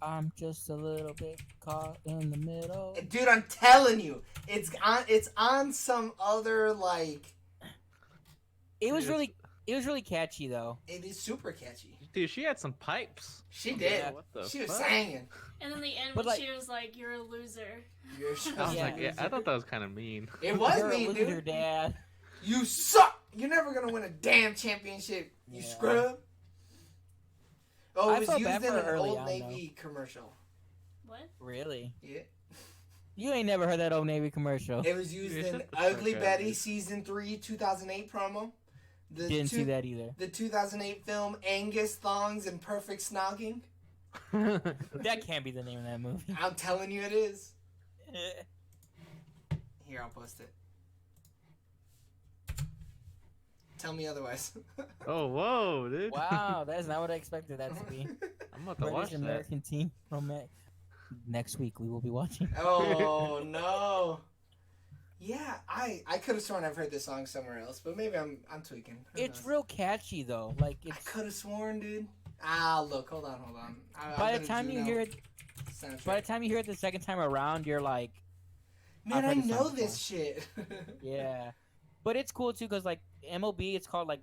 I'm just a little bit caught in the middle. Dude, I'm telling you, it's on some other like. It was Dude, really catchy though. It is super catchy. Dude, she had some pipes. She did. Yeah, what the She was fuck? singing. And then the end But, when like- she was like, "You're a loser." You're I was Yeah. like, yeah, I thought that was kind of mean. It was You're a me, loser, dude. Dad. You suck. You're never gonna win a damn championship. You Yeah. scrub. Oh, I it was felt used bad in for an her early Old on, Navy commercial. What? Really? Yeah. You ain't never heard that Old Navy commercial. It was used Yeah, in shut the Ugly fuck up, Betty dude. season 3, 2008 promo. The Didn't see that either. The 2008 film Angus Thongs and Perfect Snogging. That can't be the name of that movie. I'm telling you, it is. Here, I'll post it. Tell me otherwise. Oh, whoa, dude. Wow, that's not what I expected that to be. I'm about to watch British that. American Teen Romantic. Next week we will be watching. Oh no. Yeah, I could have sworn I've heard this song somewhere else, but maybe I'm tweaking. Who It's knows? real catchy though. Like I it's could have sworn, dude. Ah, look, hold on. by I'll the go to time you Juno hear it, soundtrack. by the time you hear it the second time around, you're like, Man, I've I heard this know song this shit. yeah. But it's cool too because like MLB, it's called like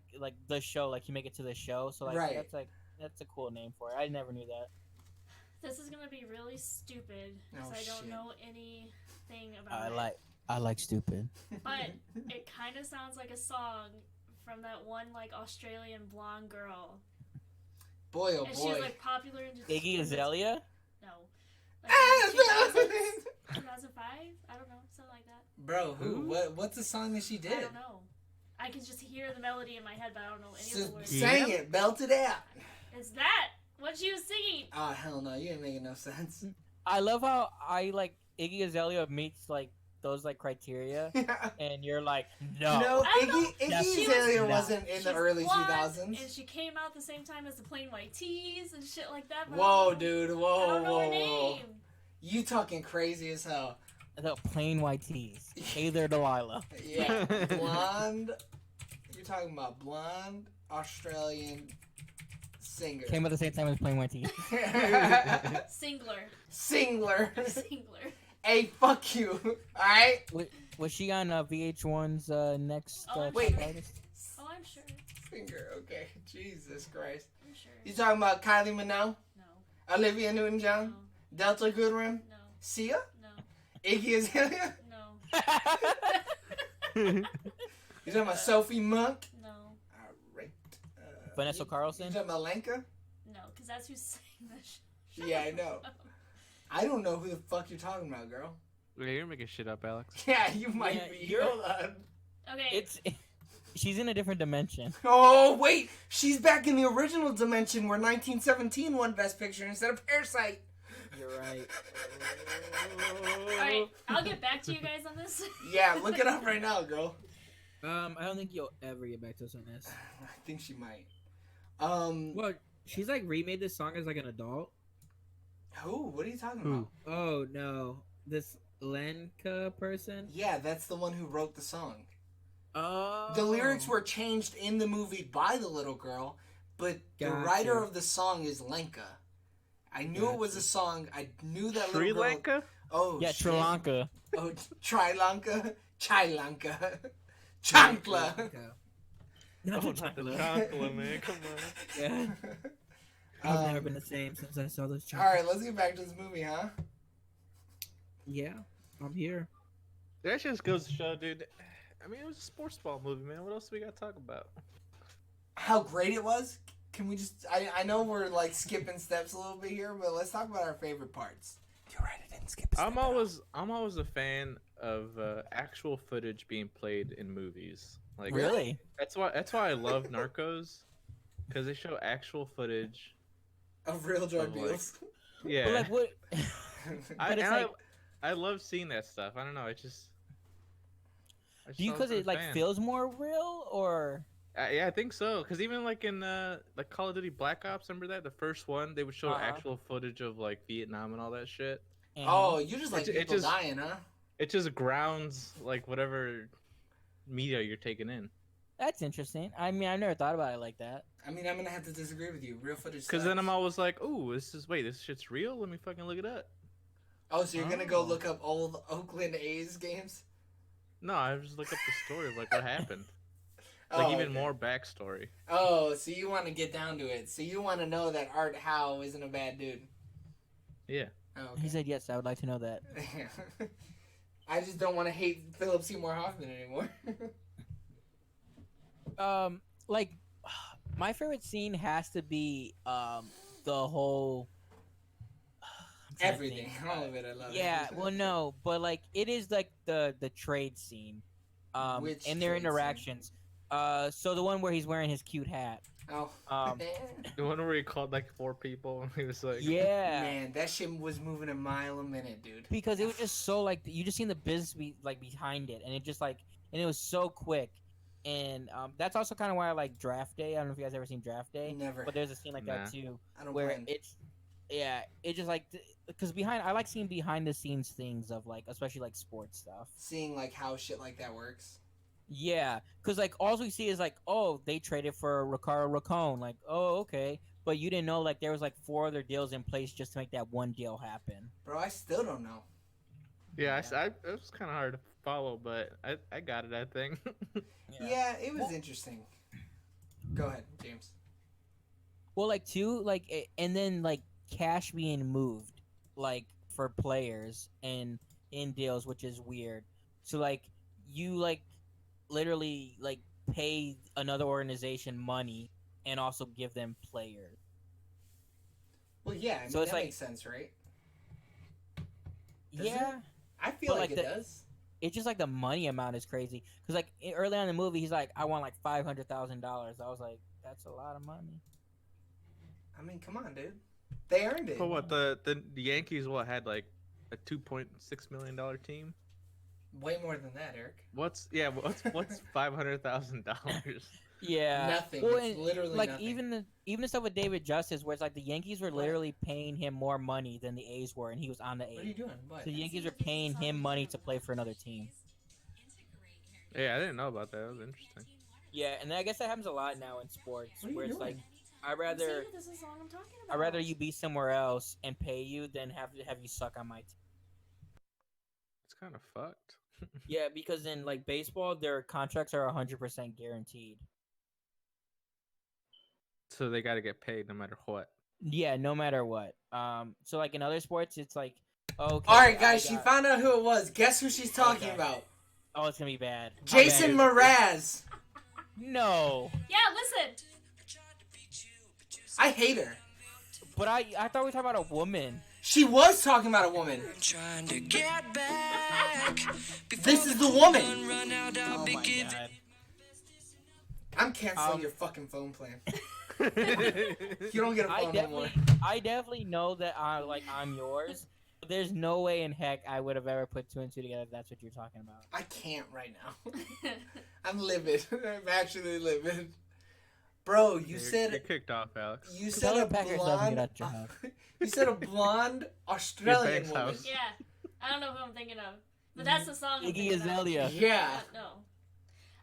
the show. Like you make it to the show, so like Right. that's a cool name for it. I never knew that. This is gonna be really stupid because Oh, I don't shit. know anything about I like stupid. But it kind of sounds like a song from that one like Australian blonde girl. Boy, oh And boy. she was like popular in just Iggy Azalea? No. Like in 2005? I don't know, something like that. Bro, who? What's the song that she did? I don't know. I can just hear the melody in my head, but I don't know any of the words. Sang it, belt it out. Is that what she was singing? Oh, hell no, you ain't making no sense. I love how I like Iggy Azalea meets like those like criteria, and you're like, no. No, I don't know. Iggy Azalea was- wasn't in the She's early blonde, 2000s. And she came out the same time as the Plain White Tees and shit like that. But Whoa, I don't know- dude, I don't whoa, know her whoa. name. You talking crazy as hell. The plain white tees. Hey there, Delilah. Yeah, blonde. You're talking about blonde Australian singer. Came at the same time as plain white tees. Singler. Singler. Singler. Hey, fuck you. Alright? Was she on VH1's next Oh, I'm Wait. Top Artist? Oh, I'm sure. Singer, okay. Jesus Christ. I'm sure. You talking about Kylie Minogue? No. Olivia Newton-John? No. Delta Goodrem? No. Sia? No. Iggy Azalea? No. You talking about Sophie Monk? No. Alright. Vanessa You Carlson? talking about Lenka? No, because that's who sang that shit. Yeah, I know. I don't know who the fuck you're talking about, girl. Yeah, you're making shit up, Alex. Yeah, you might Yeah, be. you're- Hold on. Okay. It's she's in a different dimension. Oh, wait! She's back in the original dimension where 1917 won Best Picture instead of Parasite. You're right. Alright, I'll get back to you guys on this. Yeah, look it up right now, girl. I don't think you'll ever get back to us on this. I think she might. Well, she's like remade this song as like an adult. Who? What are you talking Who? about? Oh no, this Lenka person. Yeah, that's the one who wrote the song. Oh. The lyrics were changed in the movie by the little girl, but the Gotcha. writer of the song is Lenka. I knew it was a song. I knew that Sri little girl. Lanka? Oh, Yeah, shit. Sri Lanka. Oh, Sri Lanka. Chai Lanka. Chankla. Not Oh, the not the chocolate. chocolate, man. Come on. Yeah. I've never been the same since I saw those chocolates. Alright, let's get back to this movie, huh? Yeah, I'm here. That just goes to show, dude. I mean, it was a sports ball movie, man. What else do we got to talk about? How great it was? Can we just... I know we're, like, skipping steps a little bit here, but let's talk about our favorite parts. You're right, I didn't skip a step I'm at all. always a fan of actual footage being played in movies. Like Really? that's why I love Narcos, because they show actual footage. Of real drug Of, like, deals. Yeah, But like what? I, but it's and like- I love seeing that stuff. I don't know. It just. Do you because it like feels more real or? Yeah, I think so. Because even like in like Call of Duty Black Ops, remember that the first one, they would show Uh-huh. actual footage of like Vietnam and all that shit. Oh, you just like It people just- dying, huh? It just grounds like whatever media you're taking in. That's interesting. I mean, I never thought about it like that. I mean, I'm gonna have to disagree with you. Real footage Because then sucks. I'm always like, "Ooh, this shit's real. Let me fucking look it up." Oh, so you're gonna go Oh. look up old Oakland A's games? No, I just look up the story of like what happened, Oh, like even okay. more backstory. Oh, so you want to get down to it. So you want to know that Art Howe isn't a bad dude. Yeah. Oh, He okay. said yes. I would like to know that. I just don't want to hate Philip Seymour Hoffman anymore. Like my favorite scene has to be the whole. I'm trying to Everything, think. all of it, I love it. Yeah, well, no, but like it is like the trade scene, Which and their trade scene? interactions. So the one where he's wearing his cute hat. Oh, The one where he called like 4 people and he was like, Yeah, man, that shit was moving a mile a minute, dude. because it was just so like you just seen the business behind it, and it just like and it was so quick, and that's also kind of why I like Draft Day. I don't know if you guys ever seen Draft Day, Never. but there's a scene like Nah. that too, I don't where plan. it's it just like because I like seeing behind the scenes things of like especially like sports stuff. Seeing like how shit like that works. Yeah, because like all we see is like, oh, they traded for Ricardo Racone. Like, oh, okay, but you didn't know like there was like 4 other deals in place just to make that one deal happen. Bro, I still don't know. "Yeah, it was kind of hard to follow, but I got it. I think." Yeah, it was interesting. Go ahead, James. Well, like too, like, and then like cash being moved, like for players and in deals, which is weird. So like you like literally like pay another organization money and also give them players. Well, yeah, I So mean it's that like makes sense, right? Does it? yeah, I feel but like like it the does. it's just like the money amount is crazy. Cause like early on in the movie, he's like, I want like $500,000. I was like, that's a lot of money. I mean, come on, dude. They earned it. But what the Yankees had like a $2.6 million team? Way more than that, Eric. What's $500,000? Yeah. Nothing. Well, It's and, literally like nothing. even the stuff with David Justice, where it's like the Yankees were What? literally paying him more money than the A's were, and he was on the What are you A's. doing? What? So the Yankees were paying him money to play for another team. Yeah, I didn't know about that. That was interesting. Yeah, and I guess that happens a lot now in sports, What are you where it's doing? like I'd rather This is the song I'm talking I'd about. rather you be somewhere else and pay you than have you suck on my team. It's kind of fucked. Yeah, because in like baseball, their contracts are 100% guaranteed. So they got to get paid no matter what. Yeah, no matter what. So like in other sports, it's like okay. All right, guys. I She got- found out who it was. Guess who she's talking Okay. about? Oh, it's gonna be bad. How Jason bad? Mraz. No, Yeah, listen. I hate her. but I thought we were talking about a woman. She was talking about a woman. Trying to get back. This is the woman. Run out, I'll Oh be my giving. god. I'm canceling your fucking phone plan. You don't get a I phone no more. definitely know that I'm yours. But there's no way in heck I would have ever put two and two together if that's what you're talking about. I can't right now. I'm livid. I'm actually livid. Bro, you You're said kicked off, Alex. you Tell said the a Packers doesn't get blonde. out your house. You said a blonde Australian Your bank's woman. house. Yeah, I don't know who I'm thinking of, but that's the song. I'm Iggy thinking of. Azalea. Yeah. No,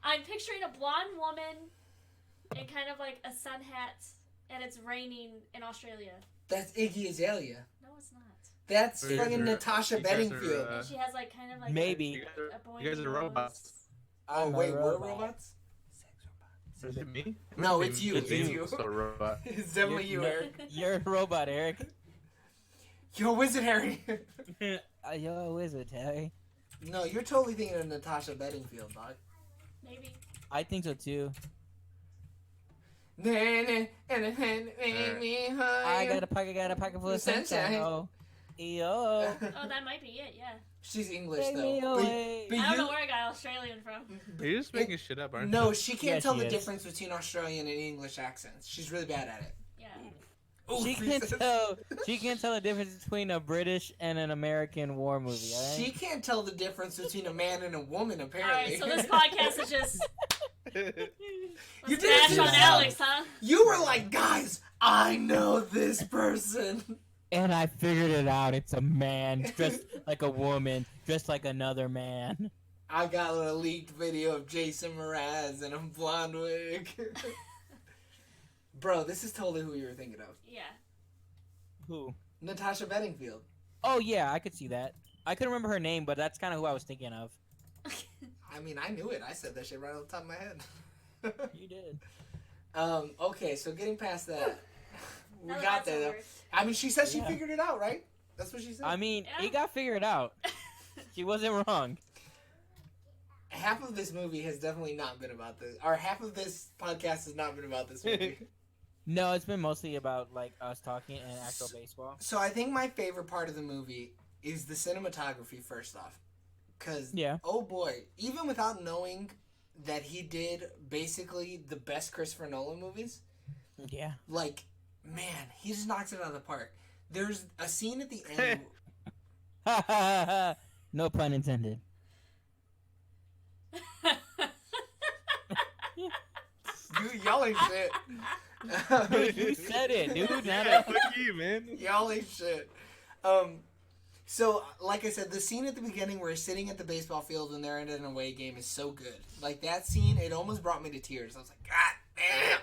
I'm picturing a blonde woman in kind of like a sun hat, and it's raining in Australia. That's Iggy Azalea. No, it's not. That's You guys fucking are- Natasha you guys are, Bedingfield. And she has like kind of like Maybe. You guys a are, boing you guys are nose. robots. Oh I'm a wait, we're robot. robots? Is it me? No, it's you. It's It's me. you. Still a robot. It's definitely you, You're- Eric. You're a robot, Eric. Yo, Wizard Harry. You're a wizard, Harry. No, you're totally thinking of Natasha Bedingfield, dog. Maybe. I think so too. I I got a pocket full of sunshine. Oh, yo. Oh, that might be it. Yeah. She's English Take though. me away. But I don't you- know where I got Australian from. You're just making shit up, aren't No, she can't Yeah, tell she the is. difference between Australian and English accents. She's really bad at it. Yeah. Ooh, She can't tell. She can't tell the difference between a British and an American war movie. All right? She can't tell the difference between a man and a woman, All apparently. right. So this podcast is just you? You let's did it bash on yourself. Alex, huh? You were like, guys, I know this person. And I figured it out. It's a man dressed like a woman, dressed like another man. I got a leaked video of Jason Mraz in a blonde wig. Bro, this is totally who you were thinking of. Yeah. Who? Natasha Bedingfield. Oh yeah, I could see that. I couldn't remember her name, but that's kind of who I was thinking of. I mean, I knew it. I said that shit right off the top of my head. You did. Okay, so getting past that, we Now that got that's there though. over. I mean, she said she Yeah. figured it out, right? That's what she said. I mean, Yeah. it got figured out. She wasn't wrong. Half of this movie has definitely not been about this, or half of this podcast has not been about this movie. No, it's been mostly about like us talking and actual baseball. So I think my favorite part of the movie is the cinematography. First off, because Yeah. oh boy, even without knowing that he did basically the best Christopher Nolan movies, Yeah. like man, he just knocks it out of the park. There's a scene at the end. No pun intended. Y'all ain't shit. Dude, you said it, dude. Not Yeah, a- fuck you, man. Y'all ain't shit. So, like I said, the scene at the beginning where he's sitting at the baseball field and they're in an away game is so good. Like, that scene, it almost brought me to tears. I was like, God damn!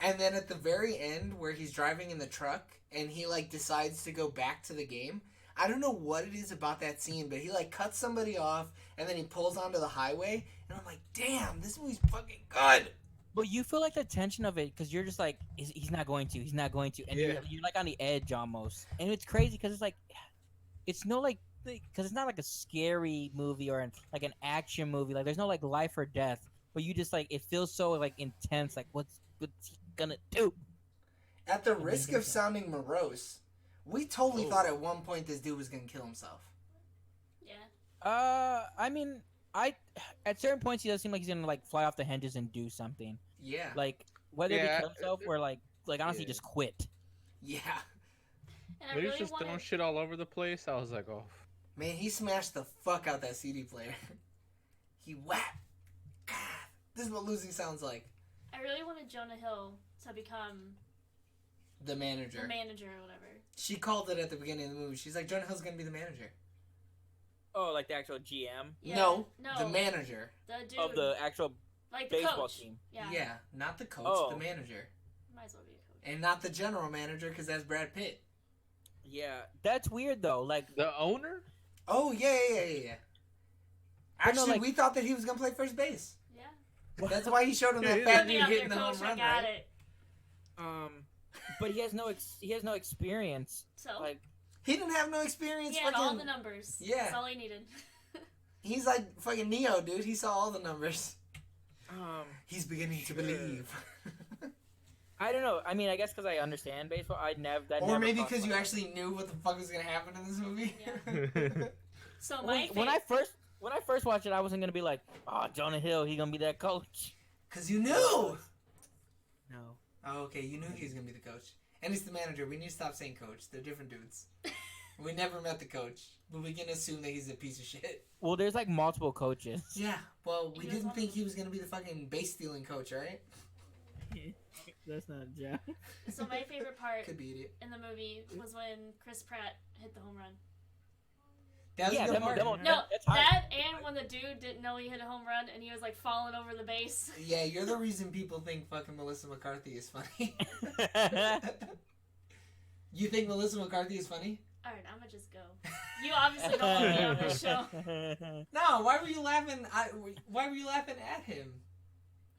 And then at the very end where he's driving in the truck and he, like, decides to go back to the game, I don't know what it is about that scene, but he, like, cuts somebody off and then he pulls onto the highway and I'm like, damn, this movie's fucking good! But you feel like the tension of it because you're just like, he's not going to, he's not going to, and Yeah. you're like on the edge almost, and it's crazy because it's like, it's no like, because it's not like a scary movie or like an action movie. Like there's no like life or death, but you just like it feels so like intense. Like what's he gonna do? At the And then he risk does of that. sounding morose, we totally Oh. thought at one point this dude was gonna kill himself. Yeah. I mean, I at certain points he does seem like he's gonna like fly off the hinges and do something. Yeah. Like whether it be Yeah, kill himself or like honestly yeah. just quit. Yeah. And I When he was really just throwing wanted. shit all over the place, I was like, oh. Man, he smashed the fuck out that CD player. He whacked. God, this is what losing sounds like. I really wanted Jonah Hill to become The manager. the manager or whatever. She called it at the beginning of the movie. She's like, Jonah Hill's gonna be the manager. Oh, like the actual GM Yeah, No, no, the manager. the dude, of the actual like the baseball coach. team. Yeah. Not the coach, Oh. the manager. Might as well be a coach. And not the general manager, because that's Brad Pitt. Yeah, that's weird though. Like The owner? Oh, yeah. But no, Actually, like- we thought that he was gonna play first base. Yeah. That's why he showed him that Yeah, fat Put me dude up hitting there, the home coach. run, I got right? it. but he has no experience. So Like He didn't have no experience. he had fucking, all the numbers. Yeah. That's all he needed. He's like fucking Neo, dude. He saw all the numbers. He's beginning to Sure. believe. I don't know. I mean, I guess because I understand baseball, I never that. Or never maybe crossed because my you mind. actually knew what the fuck was gonna happen in this movie. So my When I first watched it, I wasn't gonna be like, oh, Jonah Hill, he gonna be that coach. Because you knew. No. Oh, okay. You knew he was gonna be the coach, and he's the manager. We need to stop saying coach. They're different dudes. We never met the coach, but we can assume that he's a piece of shit. Well, there's like multiple coaches. Yeah. Well, we He was didn't one think of he was gonna be the fucking base stealing coach, right? That's not a job. So my favorite part Could be idiot. in the movie was when Chris Pratt hit the home run. That was Yeah, a good them- part. them- No, That's hard. that and when the dude didn't know he hit a home run and he was like falling over the base. Yeah, you're the reason people think fucking Melissa McCarthy is funny. You think Melissa McCarthy is funny? Alright, I'm gonna just go. You obviously don't want me on this show. No. Why were you laughing? Why were you laughing at him?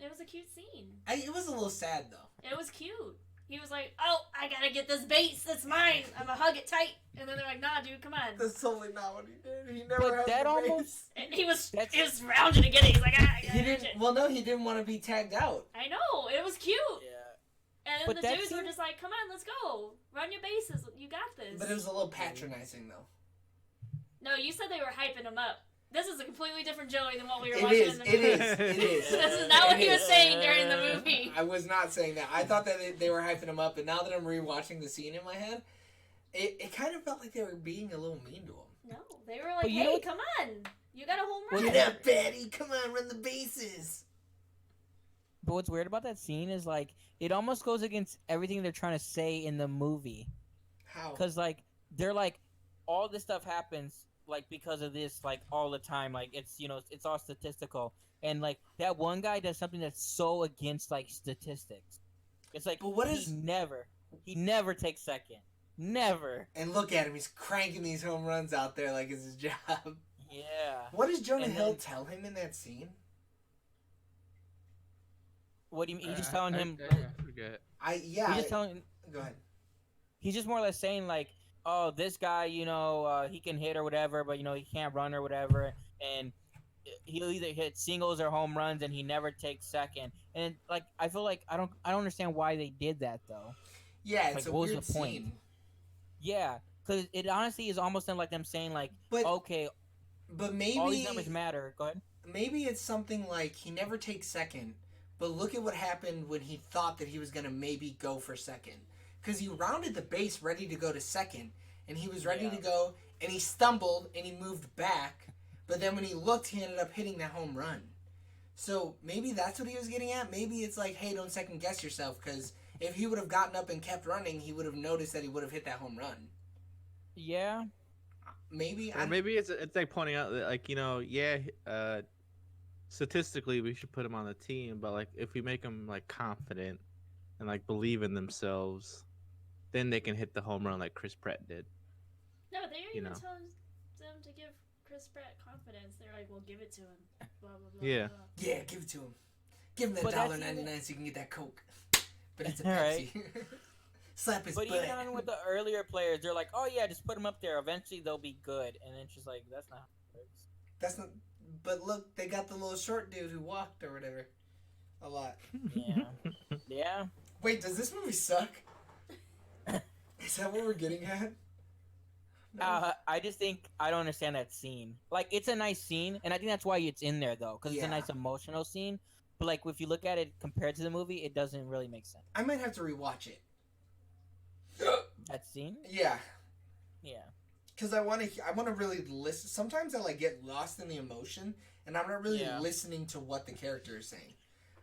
It was a cute scene. It was a little sad though. It was cute. He was like, "Oh, I gotta get this base. That's mine. I'm gonna hug it tight." And then they're like, "Nah, dude, come on." That's totally not what he did. He never But had that the almost- base. And he was That's- rounding to get it. He's like, "Ah, I gotta He reach didn't. it." Well, no, he didn't want to be tagged out. I know. It was cute. Yeah. And then But the that dudes were scene- just like, "Come on, let's go. Run your bases. You got this." But it was a little patronizing though. No, you said they were hyping him up. This is a completely different Joey than what we were It watching is. in the It movie. is. It is. This is not what he It was is. saying during the movie. I was not saying that. I thought that they were hyping him up, and now that I'm rewatching the scene in my head, it kind of felt like they were being a little mean to him. No, they were like, But you know "Hey, what- come on. You got a home run." Get up, Patty. Come on, run the bases. But what's weird about that scene is like it almost goes against everything they're trying to say in the movie. How? Because like they're like all this stuff happens like because of this like all the time. Like it's it's all statistical. And like that one guy does something that's so against like statistics. It's like But what is- he never takes second. Never. And look at him. He's cranking these home runs out there like it's his job. Yeah. What does Jonah And Hill then- tell him in that scene? What do you mean? He's just telling him I forget. he's just telling Go ahead. he's just more or less saying like, oh, this guy, he can hit or whatever, but he can't run or whatever, and he'll either hit singles or home runs, and he never takes second. And like, I feel like I don't understand why they did that though. Yeah, it's Like, a what was weird the point? scene. Yeah, because it honestly is almost like them saying like, But okay, but all these numbers maybe matter. Go ahead. maybe it's something like he never takes second, but look at what happened when he thought that he was gonna maybe go for second, because he rounded the base ready to go to second, and he was ready Yeah. to go, and he stumbled and he moved back, but then when he looked, he ended up hitting that home run. So maybe that's what he was getting at. Maybe it's like, hey, don't second guess yourself, because if he would have gotten up and kept running, he would have noticed that he would have hit that home run. Yeah, Maybe. Or maybe it's like pointing out that like statistically we should put them on the team, but like if we make them like confident and like believe in themselves, then they can hit the home run like Chris Pratt did. No, they didn't You even know. tell them to give Chris Pratt confidence. They're like, "Well, give it to him." Blah blah blah. Yeah. blah. Yeah, give it to him. Give him that But that's $1.99 so you can get that Coke. But it's a Right. Pepsi. Slap his But butt. even with the earlier players, they're like, oh yeah, just put them up there. Eventually they'll be good. And it's just like, that's not how it works. That's not. But look, they got the little short dude who walked or whatever. A lot. Yeah. Yeah. Wait, does this movie suck? Is that what we're getting at? No. I just think I don't understand that scene. Like, it's a nice scene, and I think that's why it's in there though, because it's a Yeah. nice emotional scene. But like, if you look at it compared to the movie, it doesn't really make sense. I might have to rewatch it. That scene, Yeah, yeah, because I want to really listen. Sometimes I like get lost in the emotion, and I'm not really Yeah. listening to what the character is saying.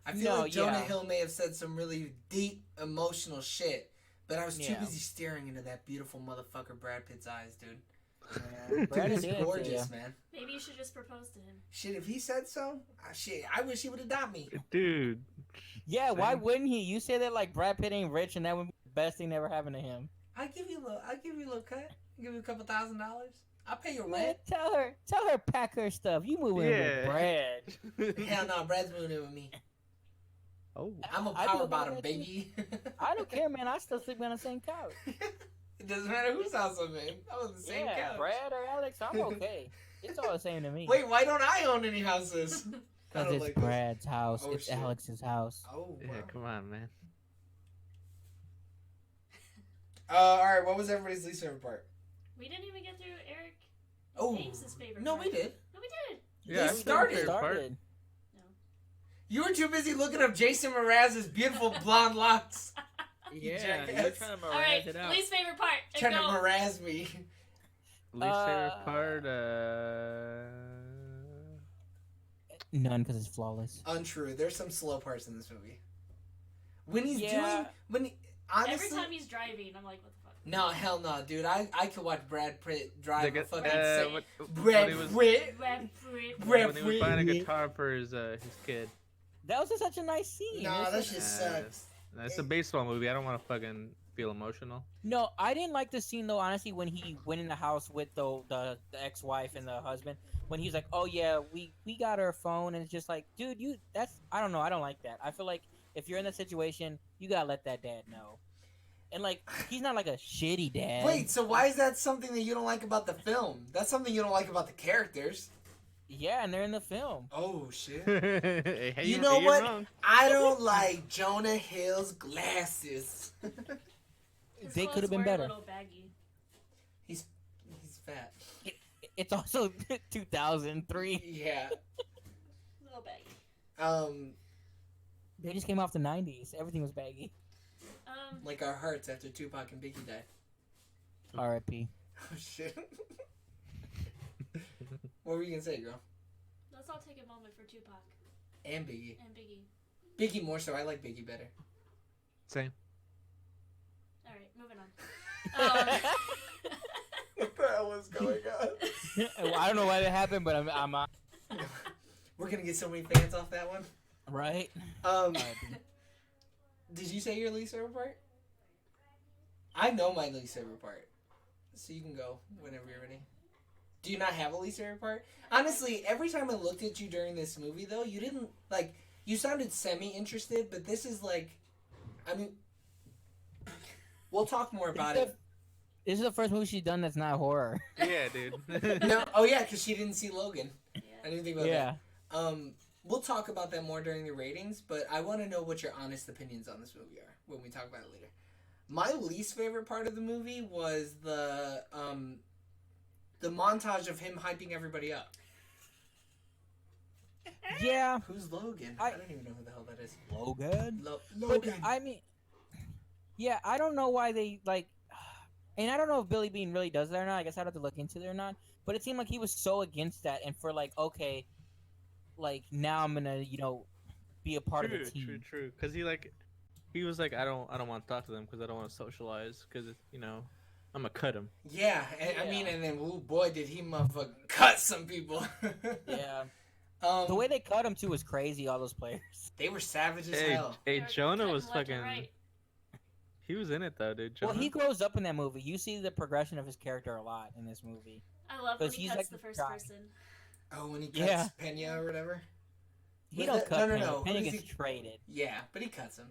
I feel No, like Jonah yeah. Hill may have said some really deep emotional shit, but I was too Yeah. busy staring into that beautiful motherfucker Brad Pitt's eyes, dude. yeah. Brad Dude, is he's in it, gorgeous, yeah. man. Maybe you should just propose to him. Shit, if he said so, shit, I wish he would adopt me. Dude. Yeah, why Same. wouldn't he? You say that like Brad Pitt ain't rich, and that would be the best thing that ever happened to him. I'll give you a little cut. I'll give you a couple $1,000. I'll pay your Man, rent. tell her pack her stuff. You moving in with Brad? Hell no, Brad's moving in with me. Oh. I'm a I power feel bottom, about that too. baby. I don't care, man. I still sleep on the same couch. It doesn't matter whose house I'm in. I'm on the same Yeah, couch. Brad or Alex, I'm okay. It's all the same to me. Wait, why don't I own any houses? I Because don't it's like this. Brad's house. Oh, it's shit. Alex's house. Oh, Yeah, wow. come on, man. All right, what was everybody's least favorite part? We didn't even get through Eric Oh, James's favorite no, part. we did. No, we did. Yeah, They I started. favorite part. You were too busy looking up Jason Mraz's beautiful blonde locks. Yeah, jackass. you're trying to All right, it out. least favorite part. And Trying to go. Mraz me. Least favorite part, None, because it's flawless. Untrue. There's some slow parts in this movie. When he's Yeah. honestly, Every time he's driving, I'm like, what the fuck? no, hell no, dude. I could watch Brad Pitt drive Like, a fucking say- Brad when he was, Pitt. Brad Brad when he was buying a Pitt. guitar for his kid. That was just such a nice scene. Nah, It's that just- shit Uh, sucks. It's a baseball movie. I don't want to fucking feel emotional. No, I didn't like the scene though. Honestly, when he went in the house with the ex-wife and the husband, when he was like, "Oh yeah, we got her phone," and it's just like, dude, I don't know, I don't like that. I feel like if you're in that situation, you gotta let that dad know. And like, he's not like a shitty dad. Wait, so why is that something that you don't like about the film? That's something you don't like about the characters. Yeah, and they're in the film. Oh shit. Hey, You know you're what? wrong. I don't like Jonah Hill's glasses. His They clothes could've been were better. A little baggy. He's fat. It's also 2003. Yeah. A little baggy. They just came off the 90s. Everything was baggy. Like our hearts after Tupac and Biggie died. R.I.P. Oh shit. What were you gonna say, girl? Let's all take a moment for Tupac And Biggie. and Biggie. Biggie more so. I like Biggie better. Same. All right, moving on. What the hell is going on? Well, I don't know why that happened, but I'm We're gonna get so many fans off that one. right. Um, R.I.P. did you say your least favorite part? I know my least favorite part, so you can go whenever you're ready. Do you not have a least favorite part? Honestly, every time I looked at you during this movie, though, you didn't like. You sounded semi-interested, but this is like, I mean, we'll talk more about it. This is the first movie she's done that's not horror. Yeah, dude. No, oh yeah, because she didn't see Logan. Yeah. I didn't think about Yeah. that. We'll talk about that more during the ratings, but I want to know what your honest opinions on this movie are when we talk about it later. My least favorite part of the movie was the montage of him hyping everybody up. Yeah. Who's Logan? I- I don't even know who the hell that is. Logan. But Logan. I mean, yeah, I don't know why they like, and I don't know if Billy Bean really does that or not. I guess I'd have to look into it or not. But it seemed like he was so against that, and for like, okay, like now I'm gonna, be a part of the team. True. Because he was like, I don't want to talk to them because I don't want to socialize because I'm gonna cut him. Yeah, and, I Yeah. mean, and then, oh boy, did he motherfucker cut some people. Yeah. The The way they cut him too was crazy. All those players. they were savage as Hey, hell. hey, They were Jonah cutting was left and fucking. right. He was in it though, dude. Jonah. Well, he grows up in that movie. You see the progression of his character a lot in this movie. I love when 'Cause he he's cuts like the the first guy. person. Oh, when he cuts Yeah. Pena or whatever. He Was don't that- cut no, Penny. no. Penny Who does gets he- traded. Yeah, but he cuts him.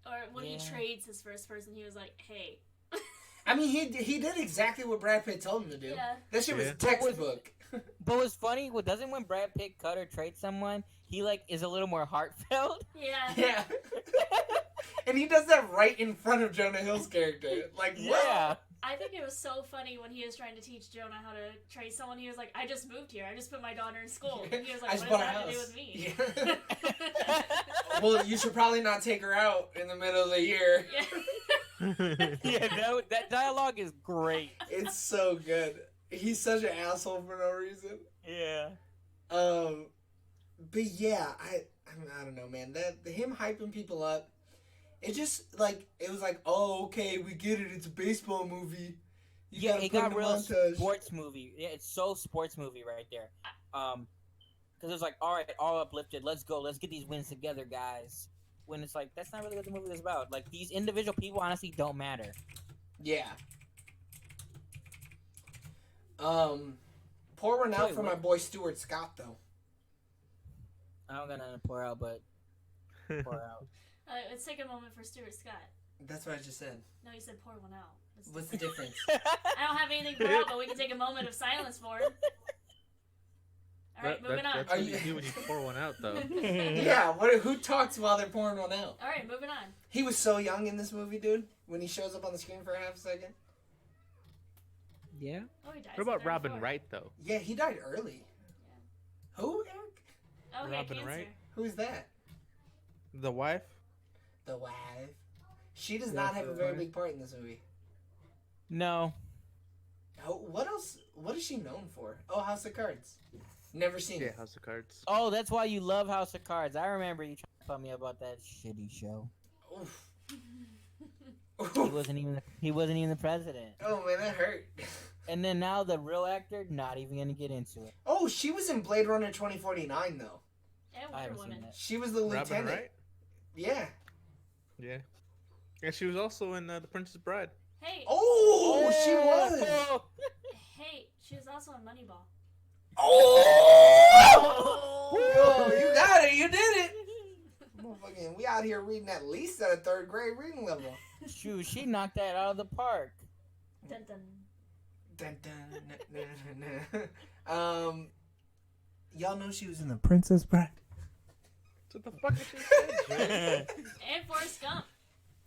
Or when Yeah. he trades his first person, he was like, "Hey." I mean, he did exactly what Brad Pitt told him to do. Yeah. That shit was Yeah. textbook. But what's funny, doesn't when Brad Pitt cut or trade someone, he like is a little more heartfelt. Yeah. Yeah. And he does that right in front of Jonah Hill's character. Like, what? Yeah. I think it was so funny when he was trying to teach Jonah how to trade someone. He was like, "I just moved here. I just put my daughter in school." And he was like, I "What just does bought a that have to do house. with me?" Yeah. Well, you should probably not take her out in the middle of the year. Yeah. Yeah, that dialogue is great. It's so good. He's such an asshole for no reason. Yeah. But yeah, I don't know, man. That him hyping people up, it just like it was like, oh, okay, we get it. It's a baseball movie. You Yeah, gotta it put got in a real montage. sports movie. Yeah, it's so sports movie right there. Because it's like, all right, all uplifted. Let's go. Let's get these wins together, guys. When it's like, that's not really what the movie is about. Like, these individual people honestly don't matter. Yeah. Pour one out Wait, for my what? boy Stuart Scott though. I don't got nothing to pour out, but pour out. Let's take a moment for Stuart Scott. That's what I just said. No, you said pour one out. That's What's the different. difference? I don't have anything to pour out, but we can take a moment of silence for him. All right, moving on. That's Are what you- you do when you pour one out, though. Yeah. Who talks while they're pouring one out? All right, moving on. He was so young in this movie, dude. When he shows up on the screen for a half a second. Yeah. Oh, he died. What about Robin Wright, though? Yeah, he died early. Who, Eric? Oh, he had Robin cancer. Wright? Who's that? The wife? The wife. She does Yeah, not have a the very wife. big part in this movie. No. Oh, what else? What is she known for? Oh, House of Cards. Never seen Yeah, it. House of Cards. Oh, that's why you love House of Cards. I remember you trying to tell me about that shitty show. Oof. He wasn't even the president. Oh man, that hurt. And then now the real actor, not even gonna get into it. Oh, she was in Blade Runner 2049 though. And I Wonder haven't Woman. seen that. She was the lieutenant. Robin Wright? Yeah. Yeah. And she was also in The Princess Bride. Hey, Oh, she was. hey, she was also in Moneyball. Oh, you got it. You did it. Motherfucking, we out here reading at least at a third grade reading level. Shoot, she knocked that out of the park. Dun dun. Dun, dun, y'all know she was in The Princess Bride. What the fuck did she say? And Forrest Gump.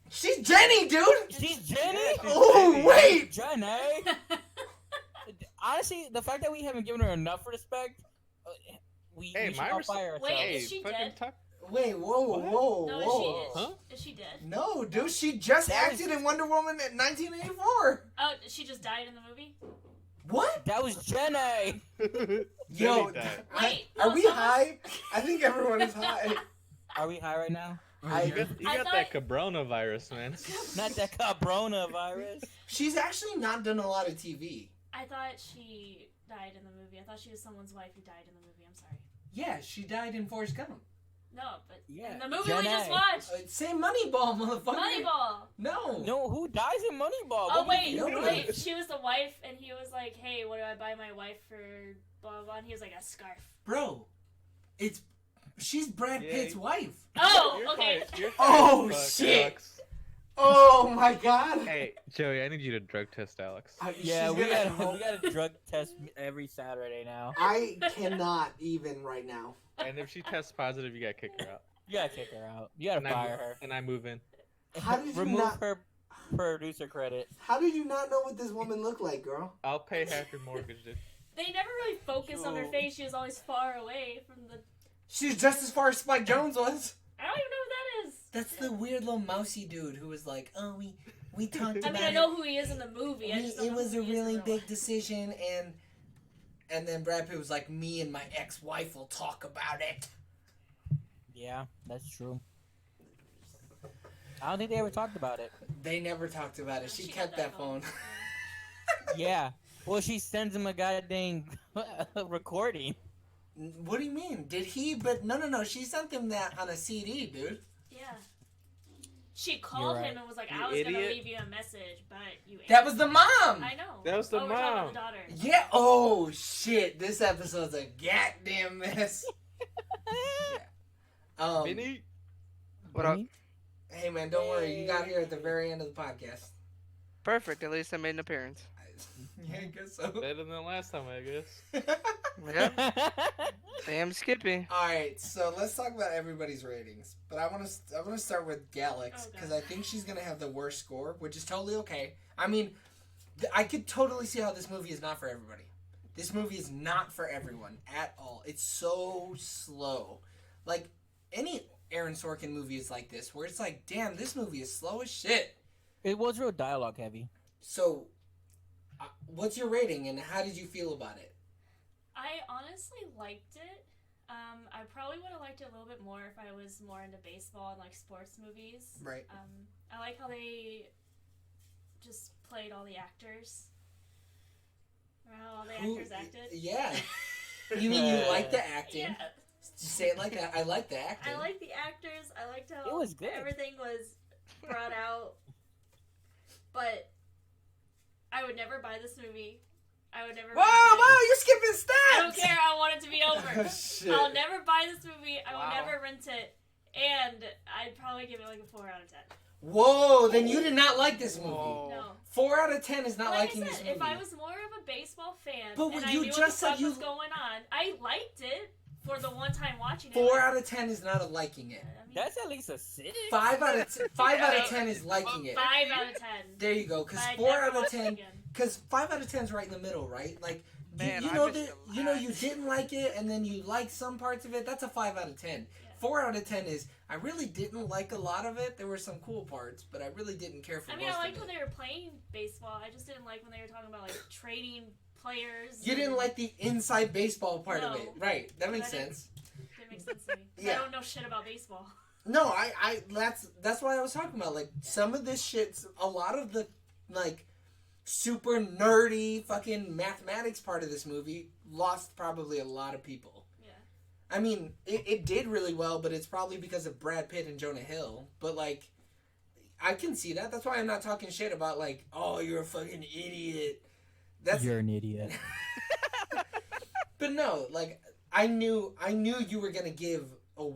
She's Jenny, dude. She's Jenny? Oh, wait. Jenny? Honestly, the fact that we haven't given her enough respect, we Hey, should all Myra's- fire ourselves. Wait, Hey, is she fucking dead? talk. Wait, whoa, What? whoa, No, whoa. is she Huh? is she dead? No, dude, she just That was- acted in Wonder Woman in 1984. Oh, she just died in the movie? What? That was Jenny. Yo, Jenny died. Wait, are no, we someone- high? I think everyone is high. Are we high right now? You I, got I that thought- Cabrona virus, man. Not that Cabrona virus. she's actually not done a lot of TV. I thought she died in the movie. I thought she was someone's wife who died in the movie. I'm sorry. Yeah, she died in Forrest Gump. No, but Yeah, in the movie we just Jenny. watched, Say Moneyball, motherfucker. Moneyball. No. No, who dies in Moneyball? Oh What do wait, you mean? wait. She was the wife, and he was like, "Hey, what do I buy my wife for?" Blah blah. blah. And he was like, "A scarf." Bro, she's Brad Yeah, Pitt's you- wife. Oh, You're okay. fine- you're Oh, fine, fuck, shit. Alex. Oh my god. Hey, Joey, I need you to drug test Alex. Yeah, She's we gonna- got a drug test every Saturday now. I cannot even right now. And if she tests positive, you gotta kick her out. You gotta kick her out. You gotta And fire her. And I move in. How did you Remove not? her producer credit. How did you not know what this woman looked like, girl? I'll pay half your mortgage, dude. They never really focused on her Sure. face. She was always far away from the. She's just as far as Spike Jones was. I don't even know who that is. That's the weird little mousy dude who was like, "Oh, we talked I about mean, I it. know who he is in the movie. I just don't It know was who a he is in really real big life. decision, and then Brad Pitt was like, "Me and my ex-wife will talk about it." Yeah, that's true. I don't think they ever talked about it. They never talked about it. She got kept that phone. Yeah. Well, she sends him a goddamn recording. What do you mean? Did he? But no. She sent him that on a CD, dude. Yeah. She called right. him and was like, You "I was gonna idiot. leave you a message, but you." That was the mom. I know. That was the We're talking about mom. the daughter. Yeah. Oh shit! This episode's a goddamn mess. Vinny? What up? Vinny? Hey man, don't worry. You got here at the very end of the podcast. Perfect. At least I made an appearance. Yeah, I guess so. Better than last time, I guess. Yeah. Damn Skippy. All right, so let's talk about everybody's ratings. But I want to start with Galax Oh, because God. I think she's gonna have the worst score, which is totally okay. I mean, I could totally see how this movie is not for everybody. This movie is not for everyone at all. It's so slow. Like any Aaron Sorkin movie is like this, where it's like, damn, this movie is slow as shit. It was real dialogue heavy. So, what's your rating and how did you feel about it? I honestly liked it. I probably would have liked it a little bit more if I was more into baseball and like sports movies. Right. I like how they just played all the actors. Or how all the actors acted. Yeah. You mean you like the acting? Yeah. Say it like that. I like the acting. I like the actors. I liked how It was good. everything was brought out. But I would never buy this movie. I would never. Whoa, rent it. whoa, you're skipping steps! I don't care. I want it to be over. Oh, shit. I'll never buy this movie. I will Wow. never rent it. And I'd probably give it like a 4 out of 10. Whoa, then you did not like this movie. Whoa. No. 4 out of 10 is not Like liking I this said, movie. if I was more of a baseball fan But and I you knew just what the said fuck you- was going on, I liked it for the one time watching it. 4 out of 10 is not a liking it. I mean, That's at least a 6. 5 out of 10 is liking it. 5 out of 10. There you go, because But I'd 4 never out of watch it 10, again. because 5 out of 10 is right in the middle, right? Like, Man, you I know missed that a you know lot. you didn't like it, and then you liked some parts of it. That's a 5 out of 10. Yeah. 4 out of 10 is I really didn't like a lot of it. There were some cool parts, but I really didn't care for I mean, most I liked of when it. they were playing baseball. I just didn't like when they were talking about like trading players. You didn't and- like the inside baseball part of No. it, right? That makes I didn't- sense. Didn't make sense to me. 'Cause Yeah. I don't know shit about baseball. No, I that's why I was talking about like some of this shit's a lot of the like super nerdy fucking mathematics part of this movie lost probably a lot of people. Yeah. I mean, it did really well, but it's probably because of Brad Pitt and Jonah Hill. But like, I can see that. That's why I'm not talking shit about like, oh, you're a fucking idiot. That's You're an idiot. But no, like I knew you were gonna give a